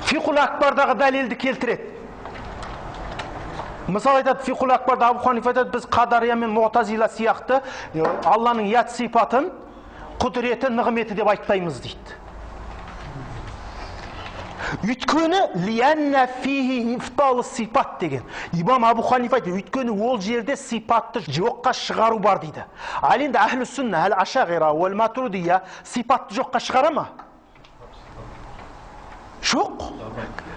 Фиқул Акбардағы дәлелді келтіреді. Мысалы айтады, Фиқул Акбарда Абу Ханифа айтады, біз Қадария мен Муътазила сияқты Алланың яд сипатын, құдіреті, нығметі деп айтпаймыз дейді. Өйткені лианна фихи ифталы сипат деген. Имам Абу Ханифа айтады, өйткені ол жерде сипатты жоққа шығару бар дейді. Ал енді әхлі сүнна, әл ашағира, уәл матуридия сипатты жоққа шығара ма? Жоқ.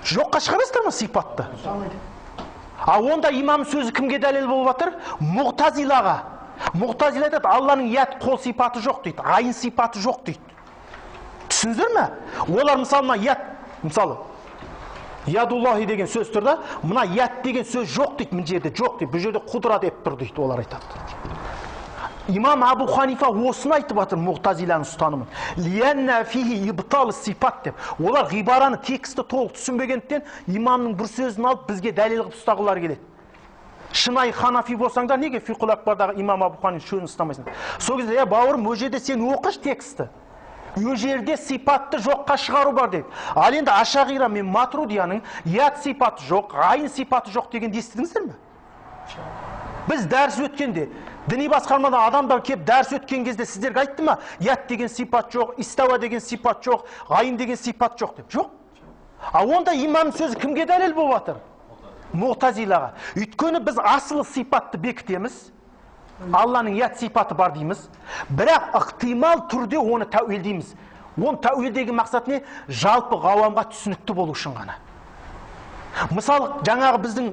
Жоққа шығарасыздар ма сипатты? Онда имам сөзі кімге дәлел болып жатыр? Муътазилаға. Муътазила айтады, Алланың яд қол сипаты жоқ дейді, айын сипаты жоқ дейді. Түсіндіңіздер ме? Олар мысалына яд, мысалы, ядуллахи деген сөз тұр да, мына яд деген сөз жоқ дейді, мына жерде жоқ дейді, бұл жерде құдра деп тұр дейді, олар айтады. Имам Абу Ханифа осыны айтып жатыр Муътазиланың ұстанымын. Лианна фихи ибтал сипат деп. Олар ғибараны тексті толық түсінбегендіктен имамның бір сөзін алып бізге дәлел қылып ұстағылар келеді. Шынайы ханафи болсаңдар, неге Фиқул Акбардағы имам Абу Ханифа сөзін ұстамайсың? Сол кезде, бауырым, ол жерде сен оқыш тексті. Ол жерде сипатты жоққа шығару бар дейді. Ал енді Ашағира мен Матуридияның яд сипаты жоқ, айын сипаты жоқ деген естідіңіздер ме? Біз дәріс өткенде, діни басқармадан адамдар келіп дәріс өткен кезде сіздерге айтты ма? Яд деген сипат жоқ, истава деген сипат жоқ, айын деген сипат жоқ деп. Жоқ. Онда имамның сөзі кімге дәлел болып жатыр? Муътазилаға. Өйткені біз асылы сипатты бекітеміз. Алланың яд сипаты бар дейміз. Бірақ ықтимал түрде оны тәуелдейміз. Оны тәуелдегі мақсат не? Жалпы ғавамға түсінікті болу үшін ғана. Мысалы, жаңағы біздің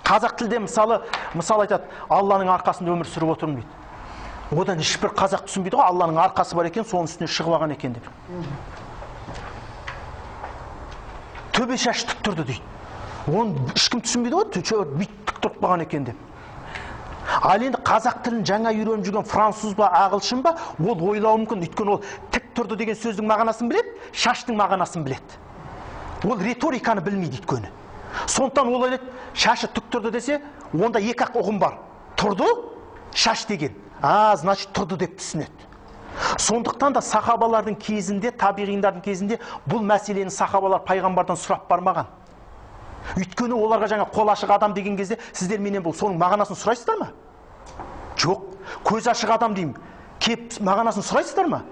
қазақ тілде мысалы айтады, Алланың арқасында өмір сүріп отырмын дейді. Одан ешбір қазақ түсінбейді ғой, Алланың арқасы бар екен, соның үстіне шығып алған екен деп. Төбе шаш тік тұрды дейді. Оны ешкім түсінбейді ғой, бүйтіп тұрып қалған екен деп. Ал енді қазақ тілін жаңа үйреніп жүрген француз ба, ағылшын ба, ол ойлауы мүмкін, өйткені ол тік тұрды деген сөздің мағынасын біледі, шаштың мағынасын біледі. Ол риториканы білмейді өйткені. Сондықтан ол ойлайды, шашы тік тұрды десе, онда екі-ақ ұғым бар. Тұрды, шаш деген. Значит, тұрды деп түсінеді. Сондықтан да сахабалардың кезінде, табиғиндардың кезінде бұл мәселені сахабалар пайғамбардан сұрап бармаған. Өйткені оларға жаңа қол ашық адам деген кезде сіздер менен бұл соның мағынасын сұрайсыздар ма? Жоқ. Көз ашық адам деймін. Кеп мағынасын сұрайсыздар ма?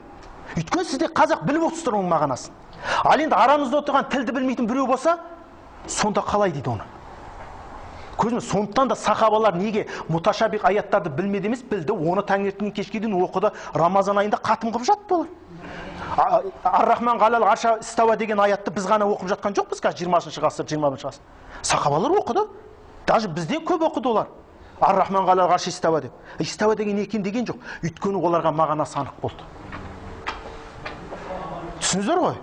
Өйткені сіздер қазақ біліп отырсыздар оның мағынасын. Ал енді арамызда отырған тілді білмейтін біреу болса, сонда қалай дейді оны? Көзіміз, сондықтан да сахабалар неге муташабих аяттарды білмеді емес, білді, оны таңертеңнен кешке дейін оқыды, Рамазан айында қатым қылып жатты олар. Ар-Рахман ғалал арша истава деген аятты біз ғана оқып жатқан жоқпыз қазір 20-шы ғасыр, 21-шы ғасыр. Сахабалар оқыды. Даже бізде көп оқыды олар. Ар-Рахман ғалал арша истава деп. Истава деген екен деген жоқ. Өйткені оларға мағынасы анық болды. Түсініздер ғой?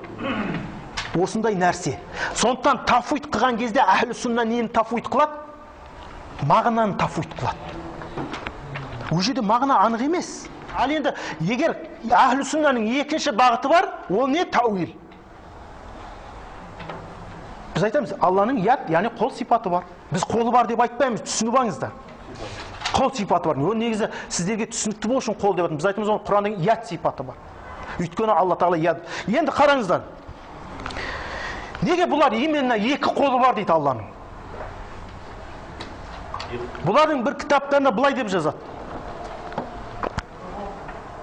Осындай нәрсе. Сондықтан тафуид қылған кезде әхлі сүнна нені тафуид қылады? Мағынаны тафуид қылады. Ол жерде мағына анық емес. Ал енді егер әхлі сүннаның екінші бағыты бар, ол не? Тауил. Біз айтамыз, Алланың яд, яғни қол сипаты бар. Біз қолы бар деп айтпаймыз, түсініп алыңыздар. Қол сипаты бар. Ол негізі сіздерге түсінікті болу үшін қол деп айтамыз. Біз айтамыз, оның Құранның яд сипаты бар. Өйткені Алла тағала яд. Енді қараңыздар. Неге бұлар именно екі қолы бар дейді Алланың? Бұлардың бір кітаптарында былай деп жазады.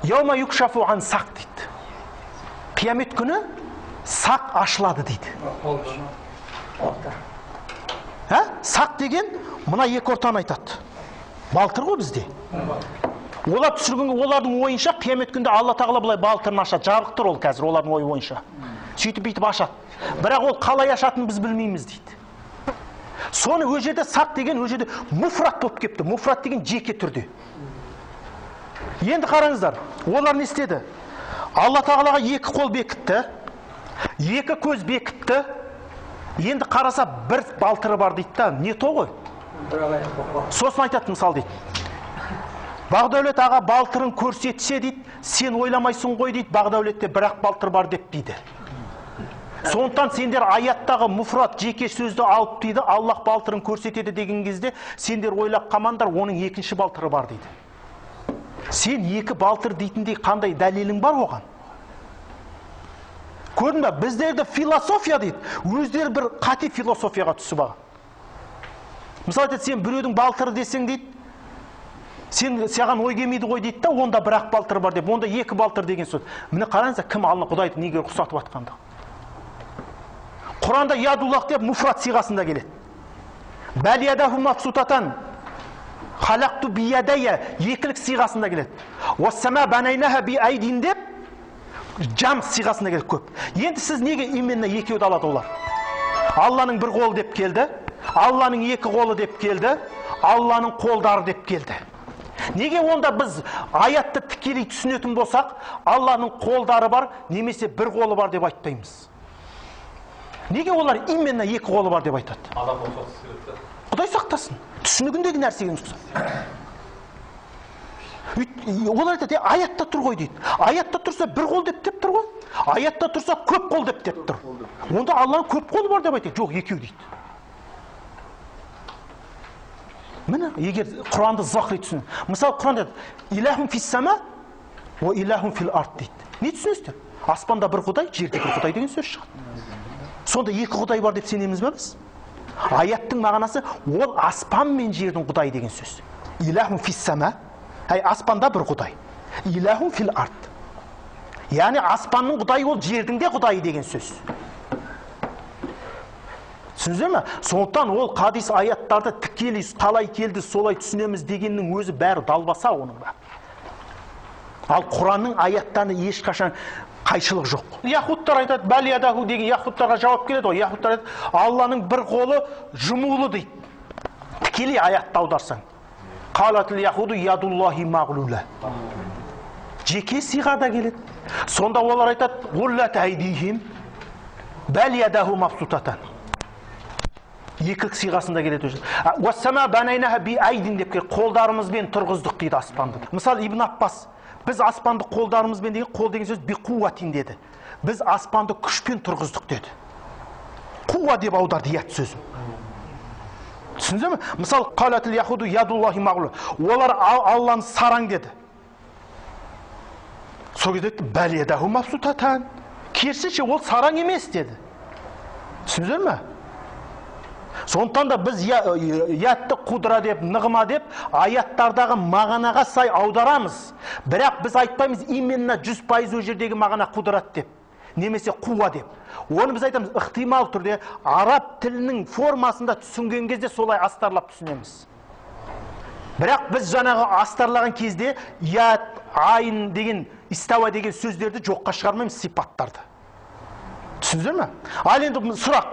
Яума юкшафу ан сақ дейді. Қиямет күні сақ ашылады дейді. Сақ деген мына екі ортаны айтады. Балтыр ғой бізде. Олар түсіргенге олардың ойынша қиямет күнде Алла тағала былай балтырын ашады. Жабық тұр ол қазір олардың ойы бойынша. Сөйтіп бүйтіп ашады. Бірақ ол қалай ашатынын біз білмейміз дейді. Соны ол жерде сақ деген ол жерде муфрат болып кепті. Муфрат деген жеке түрде. Енді қараңыздар, олар не істеді? Алла тағалаға екі қол бекітті, екі көз бекітті. Енді қараса бір балтыры бар дейді да, не то ғой? Сосын айтады мысал дейді. Бағдәулет аға балтырын көрсетсе дейді, сен ойламайсың ғой дейді, Бағдәулетте бірақ балтыр бар деп дейді. Сондықтан сендер аяттағы муфрат жеке сөзді алып дейді, Аллах балтырын көрсетеді деген кезде, сендер ойлап қалмаңдар, оның екінші балтыры бар дейді. Сен екі балтыр дейтіндей қандай дәлелің бар оған? Көрдің бе, біздерді философия дейді, өздері бір қате философияға түсіп алған. Мысалы айтады, сен біреудің балтыры десең дейді, саған ой келмейді ғой дейді да, онда бірақ балтыр бар деп, онда екі балтыр деген сөз. Міне қараңыздар, кім Алла Құдайды неге ұқсатып атқанда. Құранда ядуллах деп муфрат сиғасында келеді. Бәл ядаху мабсутатан халақту биядая екілік сиғасында келеді. Уассама банайнаха би айдин деп жам сиғасында келеді көп. Енді сіз неге именно екеуді алады олар? Алланың бір қолы деп келді, Алланың екі қолы деп келді, Алланың қолдары деп келді. Неге онда біз аятты тікелей түсінетін болсақ, Алланың қолдары бар, немесе бір қолы бар деп айтпаймыз? Неге олар именно екі қолы бар деп айтады? Құдай сақтасын. Түсінігіндегі нәрсеге нұқсан. Олар айтады, аятта тұр ғой дейді. Аятта тұрса бір қол деп тұр ғой. Аятта тұрса көп қол деп тұр. Онда Алланың көп қолы бар деп айтады. Жоқ, екеу дейді. Міне, егер Құранды зақри түсін. Мысалы, Құранда илахун фиссама, о илахун фил арт дейді. Не түсінесіздер? Аспанда бір құдай, жерде бір құдай деген сөз шығады. Сонда екі құдай бар деп сенеміз бе біз? Аяттың мағынасы ол аспан мен жердің құдай деген сөз. Илахун фиссама, аспанда бір құдай. Илахун фил арт. Яғни аспанның құдайы ол жердің де құдайы деген сөз. Түсініздер ме? Сондықтан ол хадис аяттарды тікелей қалай келді, солай түсінеміз дегеннің өзі бәрі далбаса оның ба. Ал Құранның аяттарына ешқашан қайшылық жоқ. Яхудтар айтады, бәл ядаху деген яхудтарға жауап келеді ғой. Яхудтар айтады, Алланың бір қолы жұмулы дейді. Тікелей аятты аударсаң. Қалатыл яхуду ядуллахи мағлула. Жеке сиғада келеді. Сонда олар айтады, ғуллат айдихим бәл ядаху мабсутатан. Екілік сиғасында келеді өзі. Уассама банайнаха би айдин деп келеді. Қолдарымызбен тұрғыздық дейді аспанды. Мысалы Ибн Аппас, біз аспанды қолдарымызбен деген, қол деген сөз биқуатин деді. Біз аспанды күшпен тұрғыздық деді. Қуа деп аударды ят сөзін. Түсіндіңіз ме? Мысалы, қалатыл яхуду ядуллахи мағлу. Олар Алланы сараң деді. Сол кезде бәл ядаху мабсутатан. Керісінше ол сараң емес деді. Түсіндіңіз ме? Сондықтан да біз ятты қудыра деп, нығма деп, аяттардағы мағанаға сай аударамыз. Бірақ біз айтпаймыз именно 100% о жердегі мағана қудырат деп, немесе қуа деп. Оны біз айтамыз, ықтимал түрде араб тілінің формасында түсінген кезде солай астарлап түсінеміз. Бірақ біз жаңағы астарлаған кезде ят, айын деген, истауа деген сөздерді жоққа шығармаймыз, сипаттарды. Түсіндіңіздер ме? Ал енді сұрақ.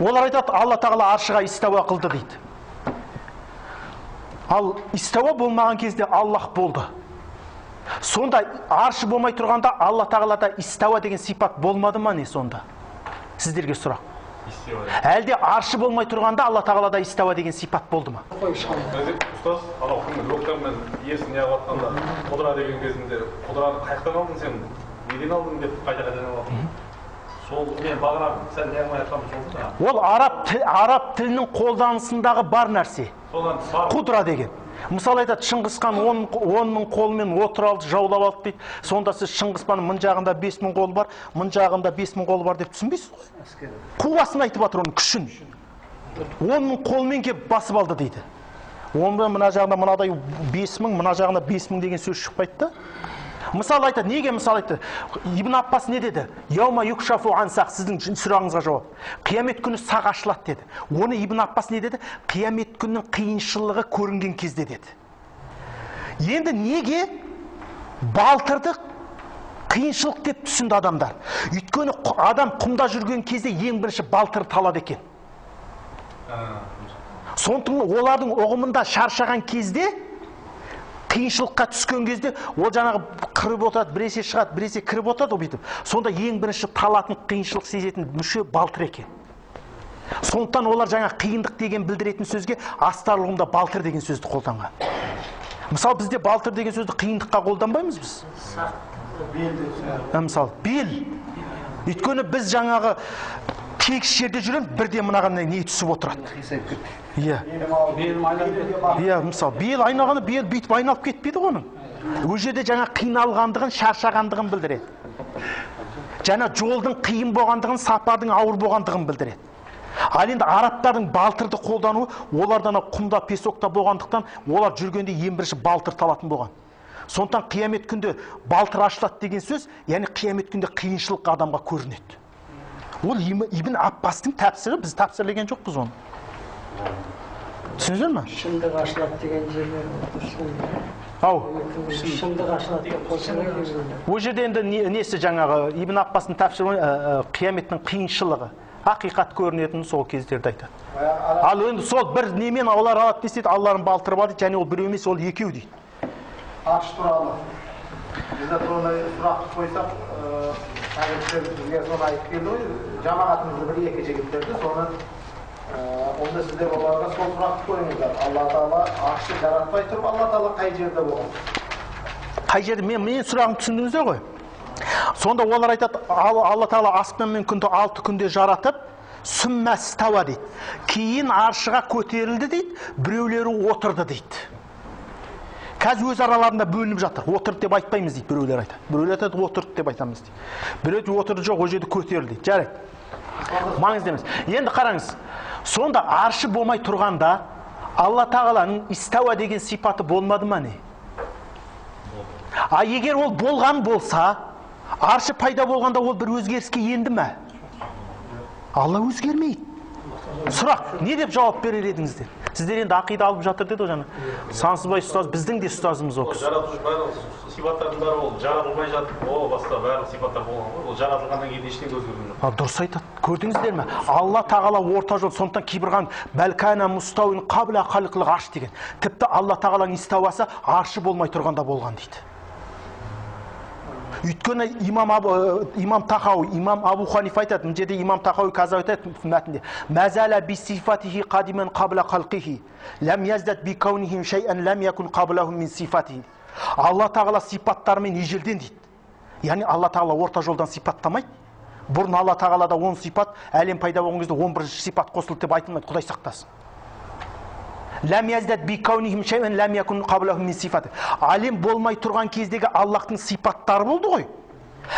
Олар айтады, Алла тағала аршыға истауа қылды дейді. Ал истауа болмаған кезде Аллах болды. Сонда аршы болмай тұрғанда Алла тағалада истауа деген сипат болмады ма не сонда? Сіздерге сұрақ. Әлде аршы болмай тұрғанда Алла тағалада истауа деген сипат болды ма? Ұстаз, анау доктор иесін неғыватқанда құдыра деген кезінде құдыраны қаяқтан алдың сен? Неден алдың деп қайта-қайта алдың? Сол мен бағана сәл неғылмай айтқаным сол да. Ол араб тілінің қолданысындағы бар нәрсе. Құдыра деген. Мысалы айтады, Шыңғысхан 10.000 қолымен отыра алды, жаулап алды дейді. Сонда сіз Шыңғысханның мын жағында 5.000 қолы бар, мын жағында 5.000 қолы бар деп түсінбейсіз ғой. Қуасын айтып жатыр, оның күшін. 10.000 қолмен келіп басып алды дейді. 10.000 мына жағында мынадай 5.000, мына жағында 5.000 деген сөз шықпайды да. Мысал айтады, неге мысал айтты? Ибн Аббас не деді? Яума юкшафу ан сақ, сіздің сұрағыңызға жауап. Қиямет күні сақ ашылады деді. Оны Ибн Аббас не деді? Қиямет күннің қиыншылығы көрінген кезде деді. Енді неге балтырды қиыншылық деп түсінді адамдар? Өйткені адам құмда жүрген кезде ең бірінші балтыр талады екен. Сондықтан олардың ұғымында шаршаған кезде, қиыншылыққа түскен кезде, ол жаңағы кіріп отырады, біресе шығады, біресе кіріп отырады, бүйтіп. Сонда ең бірінші талатын қиыншылық сезетін мүше балтыр екен. Сондықтан олар жаңа қиындық деген білдіретін сөзге астарлығында балтыр деген сөзді қолданған. Мысалы бізде балтыр деген сөзді қиындыққа қолданбаймыз біз. Мысалы бел. Өйткені біз жаңағы тегіс жерде жүрем, бірде мынаған не түсіп отырады. Иә. Иә, мысалы бел айналғаны бел бүйтіп айналып кетпейді оның. Ол жерде жаңа қиналғандығын, шаршағандығын білдіреді. Жаңа жолдың қиын болғандығын, сапардың ауыр болғандығын білдіреді. Ал енді арабтардың балтырды қолдануы, олардан құмда, песокта болғандықтан, олар жүргенде ең бірінші балтыр талатын болған. Сондықтан қиямет күнде балтыр ашылады деген сөз, яғни қиямет күнде қиыншылық адамға көрінеді. Ол Ибн Аббастың тәпсірі, біз тәпсірлеген жоқпыз оны. Түсіндіңіздер ме? Шындық ашылады деген жерде Ау. шындық ашылады деп қосылады. Ол жерде енді несі жаңағы Ибн Аббастың тәпсірі қияметтің қиыншылығы, ақиқат көрінетін сол кездерде айтады. Ал енді сол бір немен олар алады деседі, Алланың балтыры бар дейді, және ол біреу емес, ол екеу дейді. Арш туралы бізде соны сұрақ қойсақ, бізге соны айтып келді ғой, жамағатымызды бір-екі жігіттерді, соны онда сіздер оларға сол сұрақты қойыңыздар. Алла Тағала аршты жаратпай тұрып, Алла Тағала қай жерде болған? Қай жерде? Мен сұрағым түсіндіңіздер ғой. Сонда олар айтады, Алла Тағала аспан мен күнді 6 күнде жаратып, сүммә стауа дейді. Кейін аршыға көтерілді дейді, біреулері отырды дейді. Қазір өз араларында бөлініп жатыр. Отырды деп айтпаймыз дейді, біреулер айтады. Біреулер айтады, отырды деп айтамыз дейді. Біреулер отырды жоқ, ол жерде көтерілді дейді. Жарайды. Маңызды емес. Енді қараңыз. Сонда аршы болмай тұрғанда Алла Тағаланың истауа деген сипаты болмады ма не? А егер ол болған болса, аршы пайда болғанда ол бір өзгеріске енді ме? Алла өзгермейді. Сұрақ, не деп жауап берер едіңіздер? Сіздер енді ақида алып жатыр деді жаңа. Сансызбай ұстаз, біздің де ұстазымыз ол кісі. Жаратушы барлық сипаттардың бәрі ол жаратылмай жатып, о баста барлық сипаттар болған ғой. Ол жаратылғаннан кейін ештеңе өзгерген жоқ. Дұрыс айтады. Көрдіңіздер ме? Алла Тағала орта жол, сондықтан кейбірған бәлкана мустауин қабла халқылық арш деген. Тіпті Алла Тағаланың истауасы аршы болмай тұрғанда болған дейді. Өйткені имам Тахауи, имам Абу Ханифа айтады, мына жерде имам Тахауи қазір айтады мәтінде. Мәзәлә би сифатихи қадимен қабла халқихи, ләм яздат би каунихи шайъан ләм якун қаблаху мин сифатихи. Алла Тағала сипаттарымен ежелден дейді. Яғни Алла Тағала орта жолдан сипаттамайды. Бұрын Алла Тағалада 10 сипат, әлем пайда болған кезде 11-ші сипат қосылды деп айтылмайды, Құдай сақтасын. Ләм яздат би каунихи шайъан ләм якун қаблаху мин сифатихи. Әлем болмай тұрған кездегі Аллахтың сипаттары болды ғой.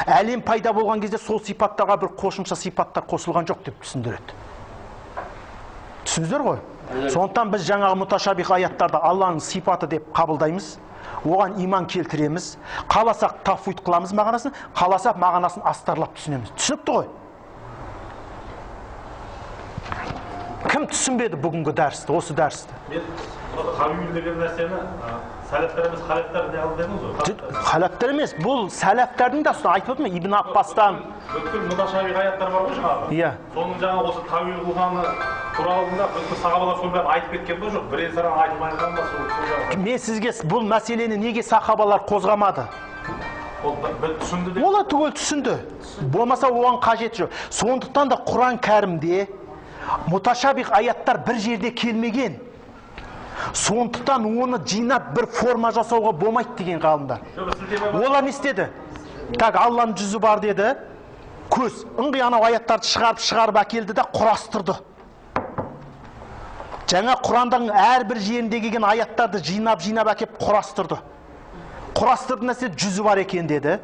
Әлем пайда болған кезде сол сипаттарға бір қосымша сипаттар қосылған жоқ деп түсіндіреді. Түсіндіңіздер ғой? Сондықтан біз жаңағы муташабих аяттарды Алланың сипаты деп қабылдаймыз. Оған иман келтіреміз. Қаласақ тафвид қыламыз мағынасын, қаласақ мағынасын астарлап түсінеміз. Түсінікті ғой? Кім түсінбеді бүгінгі дәрісті, осы дәрісті? Мен хавюл деген нәрсені сәләфтар емес, халафтар не алып дедіңіз ғой? Халафтар емес, бұл сәләфтардың да айтып отырмын, Ибн Аббастан. Бүткіл муташабих аяттар бар ғой жаңағы. Иә. Соның жаңағы осы тавил қылғаны туралында бүткіл сахабалар соны бәрін айтып кеткен бе жоқ? Бірен саран айтылмаған ба сол? Мен сізге бұл мәселені неге сахабалар қозғамады? Ол бір түсінді деп. Олар түгел түсінді. Болмаса оған қажеті жоқ. Сондықтан да Құран кәрімде муташабих аяттар бір жерде келмеген. Сондықтан оны жинап бір форма жасауға болмайды деген ғалымдар. Олар не істеді? Так, Алланың жүзі бар деді. Көз, ыңғи анау аяттарды шығарып әкелді да құрастырды. Жаңа Құранның әрбір жерінде келген аяттарды жинап әкеп құрастырды. Құрастырды нәрсе жүзі бар екен деді.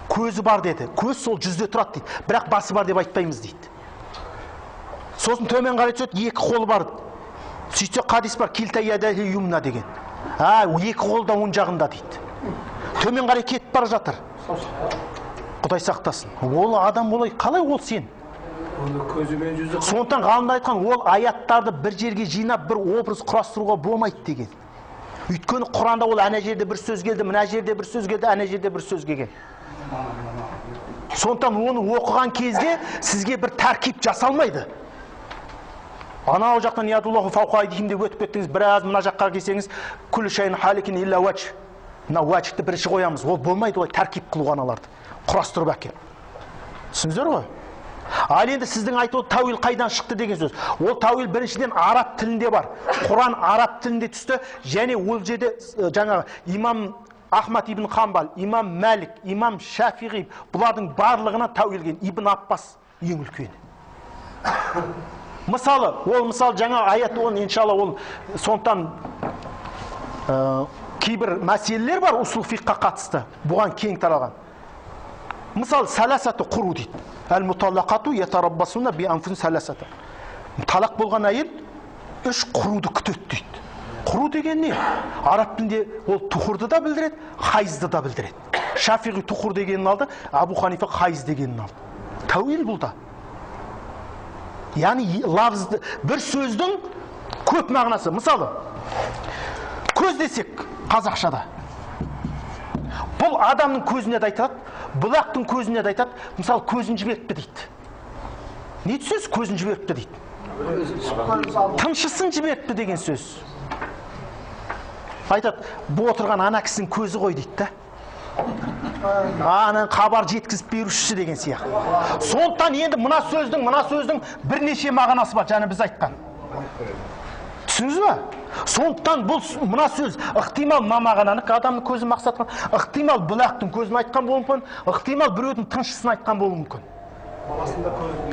Көзі бар деді. Көз сол жүзде тұрады дейді. Бірақ басы бар деп айтпаймыз дейді. Сосын төмен қарай түседі, екі қол бар. Сөйтсе хадис бар, килта ядаһи юмна деген. Екі қол да оң жағында дейді. Төмен қарай кетіп бара жатыр. Құдай сақтасын. Ол адам олай, қалай ол сен? Сондықтан ғалымдар айтқан, ол аяттарды бір жерге жинап, бір образ құрастыруға болмайды деген. Өйткені Құранда ол ана жерде бір сөз келді, мына жерде бір сөз келді, ана жерде бір сөз келген. Сондықтан оны оқыған кезде сізге бір тәркип жасалмайды. Анау жақтан ядуллаху фауқа айдихим деп өтіп кеттіңіз, біраз мына жаққа келсеңіз, күллі шайын халикин илля уадж. Мына уаджты бірінші қоямыз. Ол болмайды, олай тәркип қылу аналарды. Құрастырып әкел. Түсіндіңіздер ғой? Ал енді сіздің айтып тәуил қайдан шықты деген сөз. Ол тәуил біріншіден араб тілінде бар. Құран араб тілінде түсті, және ол жерде жаңағы имам Ахмад ибн Хамбал, имам Мәлик, имам Шафиғи, бұлардың барлығына тәуилген. Ибн Аббас ең үлкені. Мысалы, жаңа аят оны иншалла ол сонтан кейбір мәселелер бар усул фиққа қатысты. Бұған кең таралған. Мысалы, сәләсаты құру дейді. Әл-муталлақату ятараббасуна би анфусин сәләсаты. Талақ болған әйел 3 құруды күтеді дейді. Құру деген не? Араб тілінде ол тухурды да білдіреді, хайызды да білдіреді. Шафиғи тухур дегенін алды, Абу Ханифа хайыз дегенін алды. Тәуил бұл да. Яғни лавзды бір сөздің көп мағынасы. Мысалы, көз десек қазақшада. Бұл адамның көзіне де айтады, бұлақтың көзіне де айтады. Мысалы, көзін жіберіпті дейді. Не сөз көзін жіберіпті дейді? Тыншысын жіберіпті деген сөз. Айтады, бұл отырған ана кісінің көзі ғой дейді да. Ананың хабар жеткізіп берушісі деген сияқты. Сондықтан енді мына сөздің бірнеше мағынасы бар, жаңа біз айтқан. Түсіңіз ба? Сондықтан бұл мына сөз ықтимал мағынаны адамның көзі мақсат қылған, ықтимал бұлақтың көзін айтқан болуы мүмкін, ықтимал біреудің тыншысын айтқан болуы мүмкін.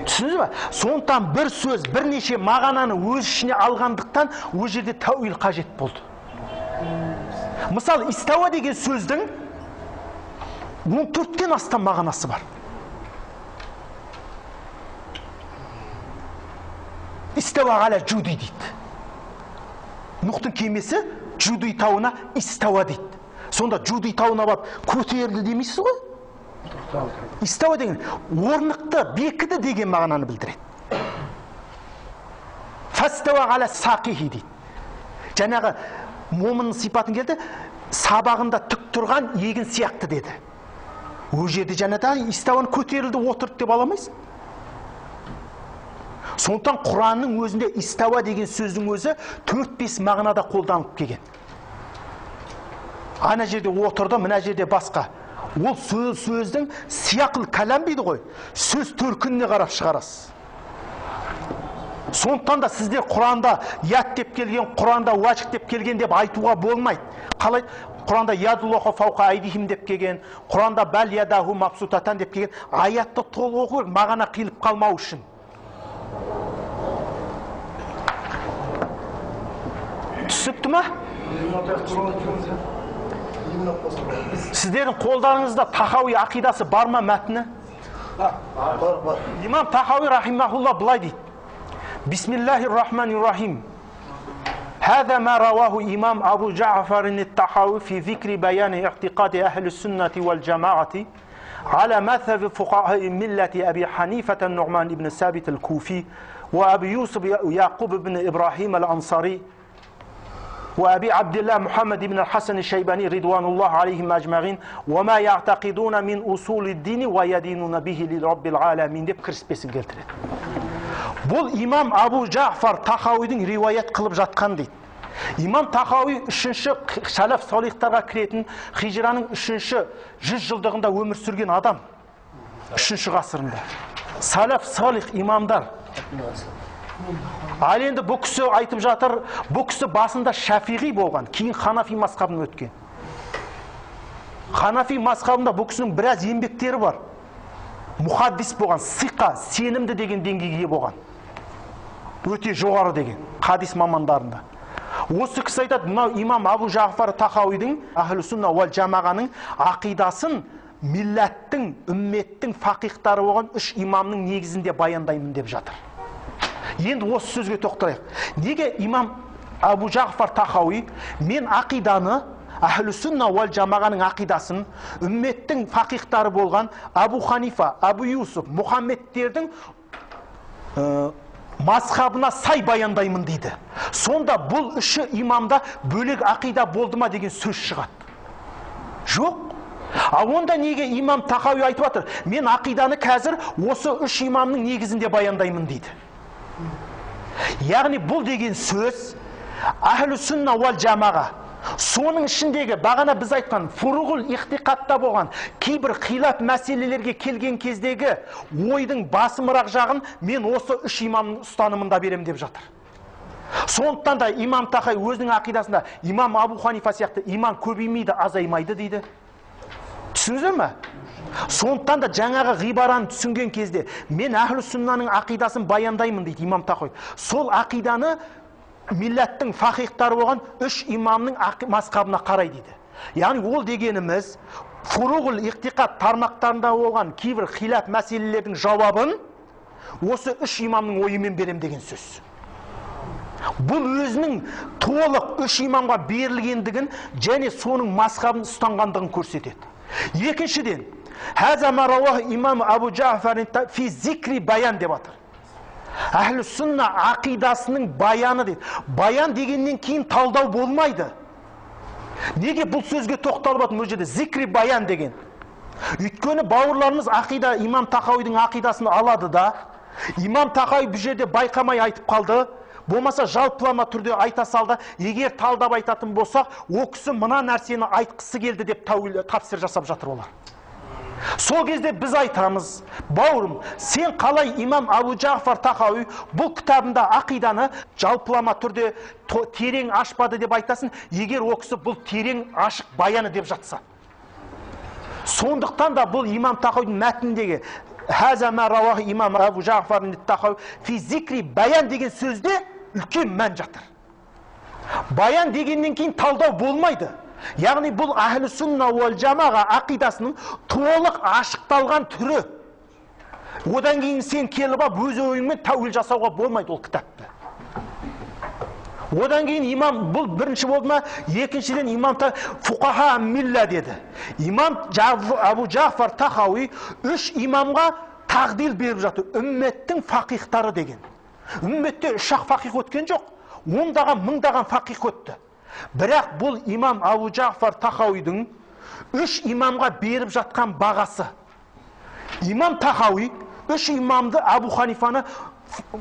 Түсіңіз ба? Сондықтан бір сөз бірнеше мағынаны өз ішіне алғандықтан ол жерде тәуил қажет болды. Мысалы, истауа деген сөздің 14-тен астам мағынасы бар. Истауа ғала джуди дейді. Нұқтың кемесі Джуди тауына истауа дейді. Сонда Джуди тауына барып көтерілді демейсіз ғой? Истауа деген орнықты, бекіді деген мағынаны білдіреді. Фастауа ғала сақихи дейді. Жаңағы момынның сипатын келді, сабағында түк тұрған егін сияқты деді. Ол жерде жаңада истауаны көтерілді, отырды деп аламайсың. Сондықтан Құранның өзінде истауа деген сөздің өзі 4-5 мағынада қолданылып келген. Ана жерде отырды, мына жерде басқа. Ол сөздің сияқыл кәлам дейді ғой. Сөз төркініне қарап шығарасыз. Сондықтан да сіздер Құранда ят деп келген, Құранда уачик деп келген деп айтуға болмайды. Қалай? Құранда ядуллаху фауқа айдихим деп келген, Құранда бәл ядаху мабсутатан деп келген. Аятты толық оқу керек, мағына қиылып қалмау үшін. Түсіпті ма? Сіздердің қолдарыңызда Тахауи ақидасы бар ма мәтіні? Имам Тахауи рахимахулла былай дейді. Бисмиллахир-рахманир-рахим. هذا ما رواه إمام أبو جعفر الطحاوي في ذكر بيان اعتقاد أهل السنة والجماعة على مذهب فقهاء ملة أبي حنيفة النعمان بن ثابت الكوفي وأبي يوسف يعقوب بن إبراهيم الأنصاري وأبي عبد الله محمد بن الحسن الشيباني رضوان الله عليهم أجمعين وما يعتقدون من أصول الدين ويدينون به لرب العالمين деп кіріспесін келтіреді. Бұл имам Абу Джафар Тахауидің риуаят қылып жатқан дейді. Имам Тахауи 3-ші шәләф салихтарға кіретін хижраның 3-ші 100 жылдығында өмір сүрген адам. 3-ші ғасырында. Салаф салих имамдар. Ал енді бұл кісі айтып жатыр, бұл кісі басында Шафиғи болған, кейін Ханафи мазхабына өткен. Ханафи мазхабында бұл кісінің біраз еңбектері бар. Мұхаддис болған, сиқа, сенімді деген деңгейге болған. Өте жоғары деген, хадис мамандарында. Осы кісі айтады, мынау имам Абу Джафар Тахауидің Ахлу сунна уал жамағаның ақидасын милләттің, үмметтің фақихтары болған 3 имамның негізінде баяндаймын деп жатыр. Енді осы сөзге тоқталайық. Неге имам Абу Жафар Тахауи мен ақиданы, Ахлу Сунна уал Жамағаның ақидасын үмметтің фақихтары болған Абу Ханифа, Абу Юсуф, Мұхаммедтердің мазхабына сай баяндаймын дейді. Сонда бұл үші имамда бөлек ақида болды ма деген сөз шығады. Жоқ. А онда неге имам Тахауи айтып жатыр? Мен ақиданы қазір осы үш имамның негізінде баяндаймын дейді. Яғни бұл деген сөз Ахлу Сунна уал Жамаға, соның ішіндегі бағана біз айтқан фуруғул ихтиқатта болған кейбір қилаф мәселелерге келген кездегі ойдың басымырақ жағын мен осы үш имамның ұстанымында берем деп жатыр. Сондықтан да имам Тахауи өзінің ақидасында имам Абу Ханифа сияқты имам көбеймейді, азаймайды дейді. Түсіндіңіздер ме? Сондықтан да жаңағы ғибараны түсінген кезде мен Ахлу Суннаның ақидасын баяндаймын дейді имам Тахауи. Сол ақиданы милләттің фақихтары болған үш имамның мазхабына қарай дейді. Яғни ол дегеніміз фуруғул иқтиқат тармақтарында болған кейбір хилаф мәселелердің жауабын осы үш имамның ойымен берем деген сөз. Бұл өзінің толық үш имамға берілгендігін және соның мазхабын ұстанғандығын көрсетеді. Екіншіден, хаза ма рауаху имам Абу Жафар фи зикри баян деп жатыр. Ахлу Сунна ақидасының баяны дейді. Баян дегеннен кейін талдау болмайды. Неге бұл сөзге тоқталып жатырмын бұл жерде? Зикри баян деген. Өйткені бауырларымыз ақида имам Тахауидің ақидасын алады да, имам Тахауи бұл жерде байқамай айтып қалды. Болмаса жалпылама түрде айта салды. Егер талдап айтатын болсақ, о кісі мына нәрсені айтқысы келді деп тапсыр жасап жатыр олар. Сол кезде біз айтамыз, бауырым, сен қалай имам Абу Жафар Тахауи бұл кітабында ақиданы жалпылама түрде терең ашпады деп айтасың, егер о кісі бұл терең ашық баяны деп жатса. Сондықтан да бұл имам Тахауидің мәтініндегі хаза ма рауаху имам Абу Жафар Тахауи фи зикри баян деген сөзде үлкен мән жатыр. Баян дегеннен кейін талдау болмайды. Яғни бұл Ахлу Сунна уал Жамаға ақидасының толық ашықталған түрі. Одан кейін сен келіп алып өз ойыңмен тәуил жасауға болмайды ол кітапты. Одан кейін имам бұл бірінші болды ма, екіншіден имам фуқаха милла деді. Имам Абу Жафар Тахауи үш имамға тағдил беріп жатыр. Үмметтің фақихтары деген. Үмметте үш-ақ фақих өткен жоқ. Ондаған, мыңдаған фақих өтті. Бірақ бұл имам Абу Жафар Тахауидің үш имамға беріп жатқан бағасы. Имам Тахауи үш имамды Абу Ханифаны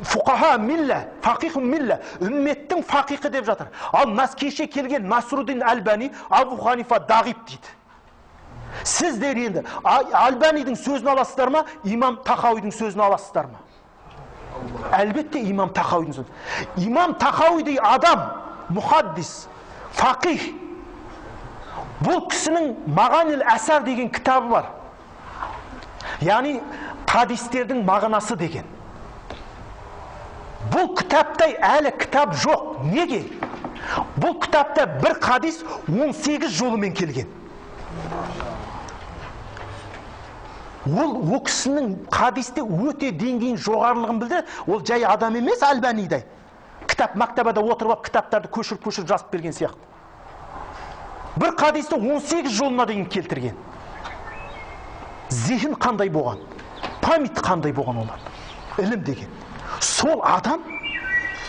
фуқаха милла, фақих милла, үмметтің фақихы деп жатыр. Ал кеше келген Насруддин Албани Абу Ханифа дағиб дейді. Сіздер енді Албанидің сөзін аласыздар ма, имам Тахауидің сөзін аласыздар ма? Әлбетте имам Тахауидің сөзін. Имам Тахауидей адам, мұхаддис, фақих. Бұл кісінің Мағанил Асар деген кітабы бар. Яғни хадистердің мағынасы деген. Бұл кітаптай әлі кітап жоқ. Неге? Бұл кітапта бір хадис 18 жолымен келген. Ол кісінің хадисте өте деңгейін жоғарылығын білді. Ол жай адам емес, Албанидей. Кітап мактабада отырып, кітаптарды көшіріп жазып берген сияқты. Бір хадисті 18 жолына дейін келтірген. Зехін қандай болған? Память қандай болған олар? Ілім деген. Сол адам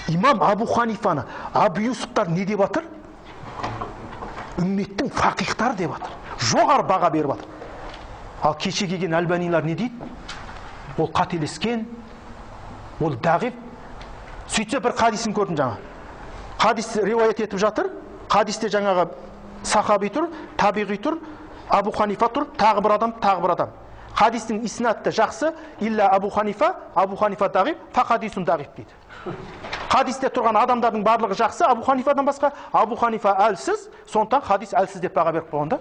имам Абу Ханифаны, Абу Юсуфтар не деп жатыр? Үмметтің фақихтары деп жатыр. Жоғары баға беріп жатыр. Ал кеше келген Албанилар не дейді? Ол қателескен, ол дағиб. Сөйтсе бір хадисін көрдім жаңа. Хадис риуаят етіп жатыр. Хадисте жаңағы сахаби тұр, табиғи тұр, Абу Ханифа тұр, тағы бір адам. Хадистің иснаты жақсы, илля Абу Ханифа дағиб, фақадисун дағиб дейді. Хадисте тұрған адамдардың барлығы жақсы, Абу Ханифадан басқа, Абу Ханифа әлсіз, сондықтан хадис әлсіз деп баға беріп қойғанда.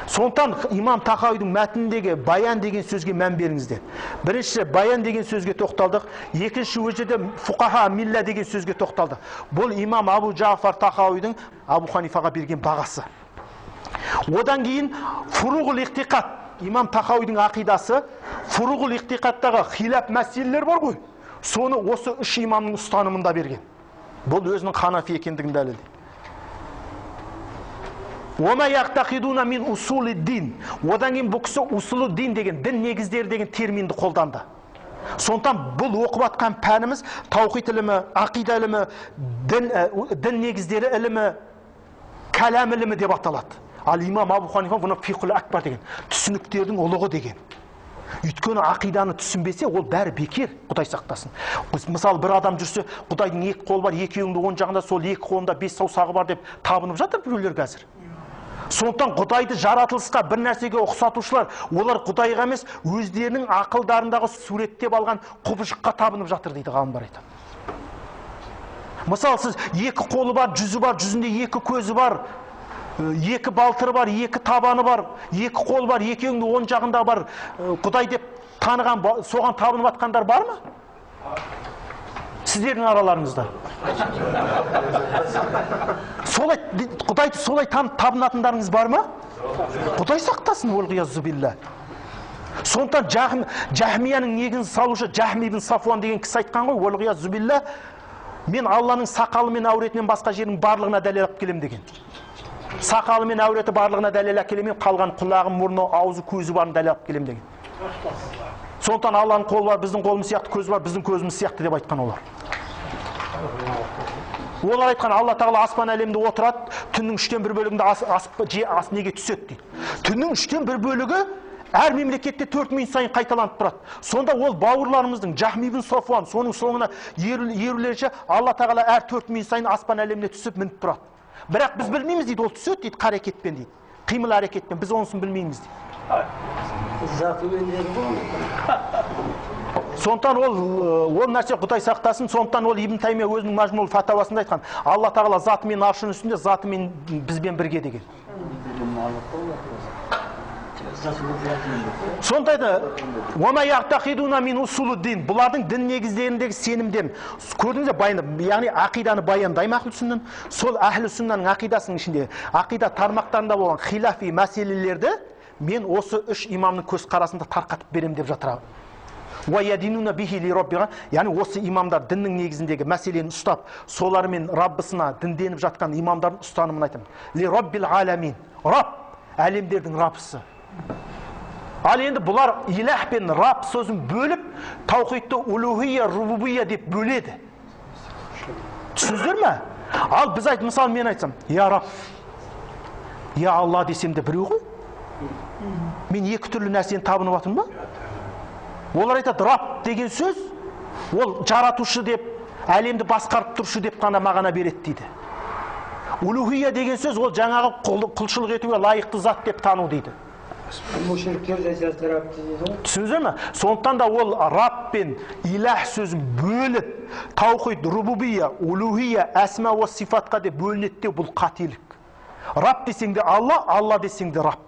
Сондықтан имам Тахауидің мәтініндегі баян деген сөзге мән беріңіздер. Бірінші баян деген сөзге тоқталдық, екінші өжеде фуқаха милла деген сөзге тоқталдық. Бұл имам Абу Жафар Тахауидің Абу Ханифаға берген бағасы. Одан кейін фуруғул иқтиқат имам Тахауидің ақидасы фуруғул иқтиқаттағы хилап мәселелер бар ғой, соны осы үш имамның ұстанымында берген. Бұл өзінің ханафи екендігін дәлелдейді. Ома яқтақидуна мин усули дин. Одан кейін бұл кісі усулу дин деген, дін негіздері деген терминді қолданды. Сондықтан бұл оқып атқан пәніміз таухид ілімі, ақида ілімі, дін негіздері ілімі, кәләм ілімі деп аталады. Ал имам Абу Ханифа бұны фиқул акбар деген, түсініктердің ұлығы деген. Өйткені ақиданы түсінбесе, ол бәрі бекер, Құдай сақтасын. Мысалы, бір адам жүрсе, Құдайдың екі қолы бар, екеуіңді оң жағында, сол екі қолында 5 саусағы бар деп табынып жатыр біреулер қазір. Сондықтан Құдайды жаратылысқа бір нәрсеге ұқсатушылар, олар Құдайға емес, өздерінің ақылдарындағы суреттеп алған құбыжыққа табынып жатыр дейді ғалымдар айтады. Мысалы, сіз екі қолы бар, жүзі бар, жүзінде екі көзі бар, екі балтыры бар, екі табаны бар, екі қол бар, екеуіңді оң жағында бар, Құдай деп таныған, соған табынып атқандар бар ма? Сіздердің араларыңызда. Құдайды солай табынатындарыңыз бар ма? Құдай сақтасын, уалғиязу билла. Сондықтан Жахмияның негізін салушы Жахми ибн Сафуан деген кісі айтқан ғой, уалғиязу билла, мен Алланың сақалы мен әуретінен басқа жердің барлығына дәлел алып келем деген. Сақалы мен әуреті барлығына дәлел алып келем, қалған құлағы, мұрны, аузы, көзі барын дәлел алып келем деген. Сондықтан Алланың қолы бар, біздің қолымыз сияқты, көзі бар, біздің көзіміз сияқты деп айтқан олар. Олар айтқан, Алла тағала аспан әлемінде отырады, түннің 1/3 бөлігінде неге түседі дейді. Түннің 1/3 бөлігі әр мемлекетте 4000 сайын қайталанып тұрады. Сонда ол бауырларымыздың Жахми ибн Сафуан соның соңына ерулерше Алла тағала әр 4000 сайын аспан әлеміне түсіп мініп тұрады. Бірақ біз білмейміз дейді, ол түседі дейді, қарекетпен дейді, қимыл әрекетпен, біз онысын білмейміз дейді. Сондықтан ол нәрсе Құдай сақтасын. Сондықтан ол Ибн Таймия өзінің Мажмул фатауасында айтқан, Алла тағала затымен аршының үстінде, затымен бізбен бірге деген. Сондайда бұлардың дін негіздеріндегі сенімден көрдіңіз бе, яғни ақиданы баяндаймын ақыл сүннен, сол әхлі сүннаның ақидасының ішінде ақида тармақтарында болған хилафи мәселелерді мен осы үш имамның көзқарасында тарқатып берем деп жатыр. Яғни осы имамдар діннің негізіндегі мәселені ұстап, солармен Раббысына дінденіп жатқан имамдардың ұстанымын айтамын. Ли Раббил аламин, Рабб, әлемдердің Раббысы. Ал енді бұлар илах пен Рабб сөзін бөліп, таухидты улухия, рубубия деп бөледі. Түсіндіңіздер ме? Ал біз айт, мысалы мен айтсам, я Рабб, я Алла десем де біреу ғой. Мен екі түрлі нәрсені табынып атым ба? Олар айтады, Рабб деген сөз, ол жаратушы деп, әлемді басқарып тұрушы деп қана мағына береді дейді. Улухия деген сөз, ол жаңағы құлшылық етуге лайықты зат деп тану дейді. Түсіндіңіздер ме? Сондықтан да ол Рабб пен илах сөзін бөліп, таухид, рубубия, улухия, әсма ва сифатқа деп бөлінеді де, бұл қателік. Рабб десең де Алла, Алла десең де Рабб.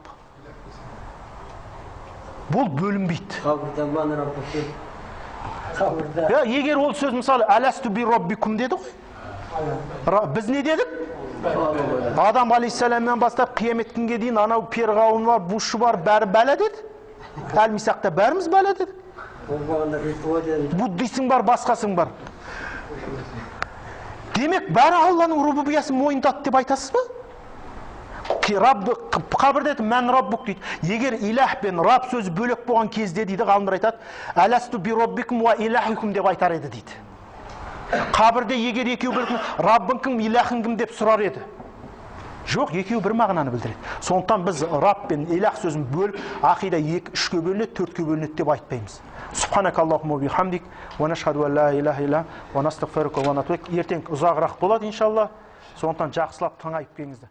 Бұл бөлінбейді. Егер ол сөз мысалы әләсту би роббикум деді ғой. Біз не дедік? Адам алейхиссаламнан бастап қиямет күнге дейін анау перғауын бар, бушы бар, бәрі бәлә деді. Әл-Мисақта бәріміз бәлә деді. Буддисің бар, басқасың бар. Демек бәрі Алланың рубубиясын мойындады деп айтасыз ба? Қабірде айтып, мән Раббук дейді. Егер илах пен Рабб сөзі бөлек болған кезде дейді, ғалымдар айтады, әләсту би роббикум ва илахикум деп айтар еді дейді. Қабірде егер екеу бөлек, Раббың кім, илахың кім деп сұрар еді. Жоқ, екеу бір мағынаны білдіреді. Сондықтан біз Рабб пен илах сөзін бөліп, ақида 2-3-ке бөлінеді, 4-ке бөлінеді деп айтпаймыз. Субханакаллахумма бихамдик, ва нашхаду ан ла илаха илля ва настағфирука ва натуб илейк. Ертең ұзағырақ болады иншалла. Сондықтан жақсылап тыңайып келіңіздер.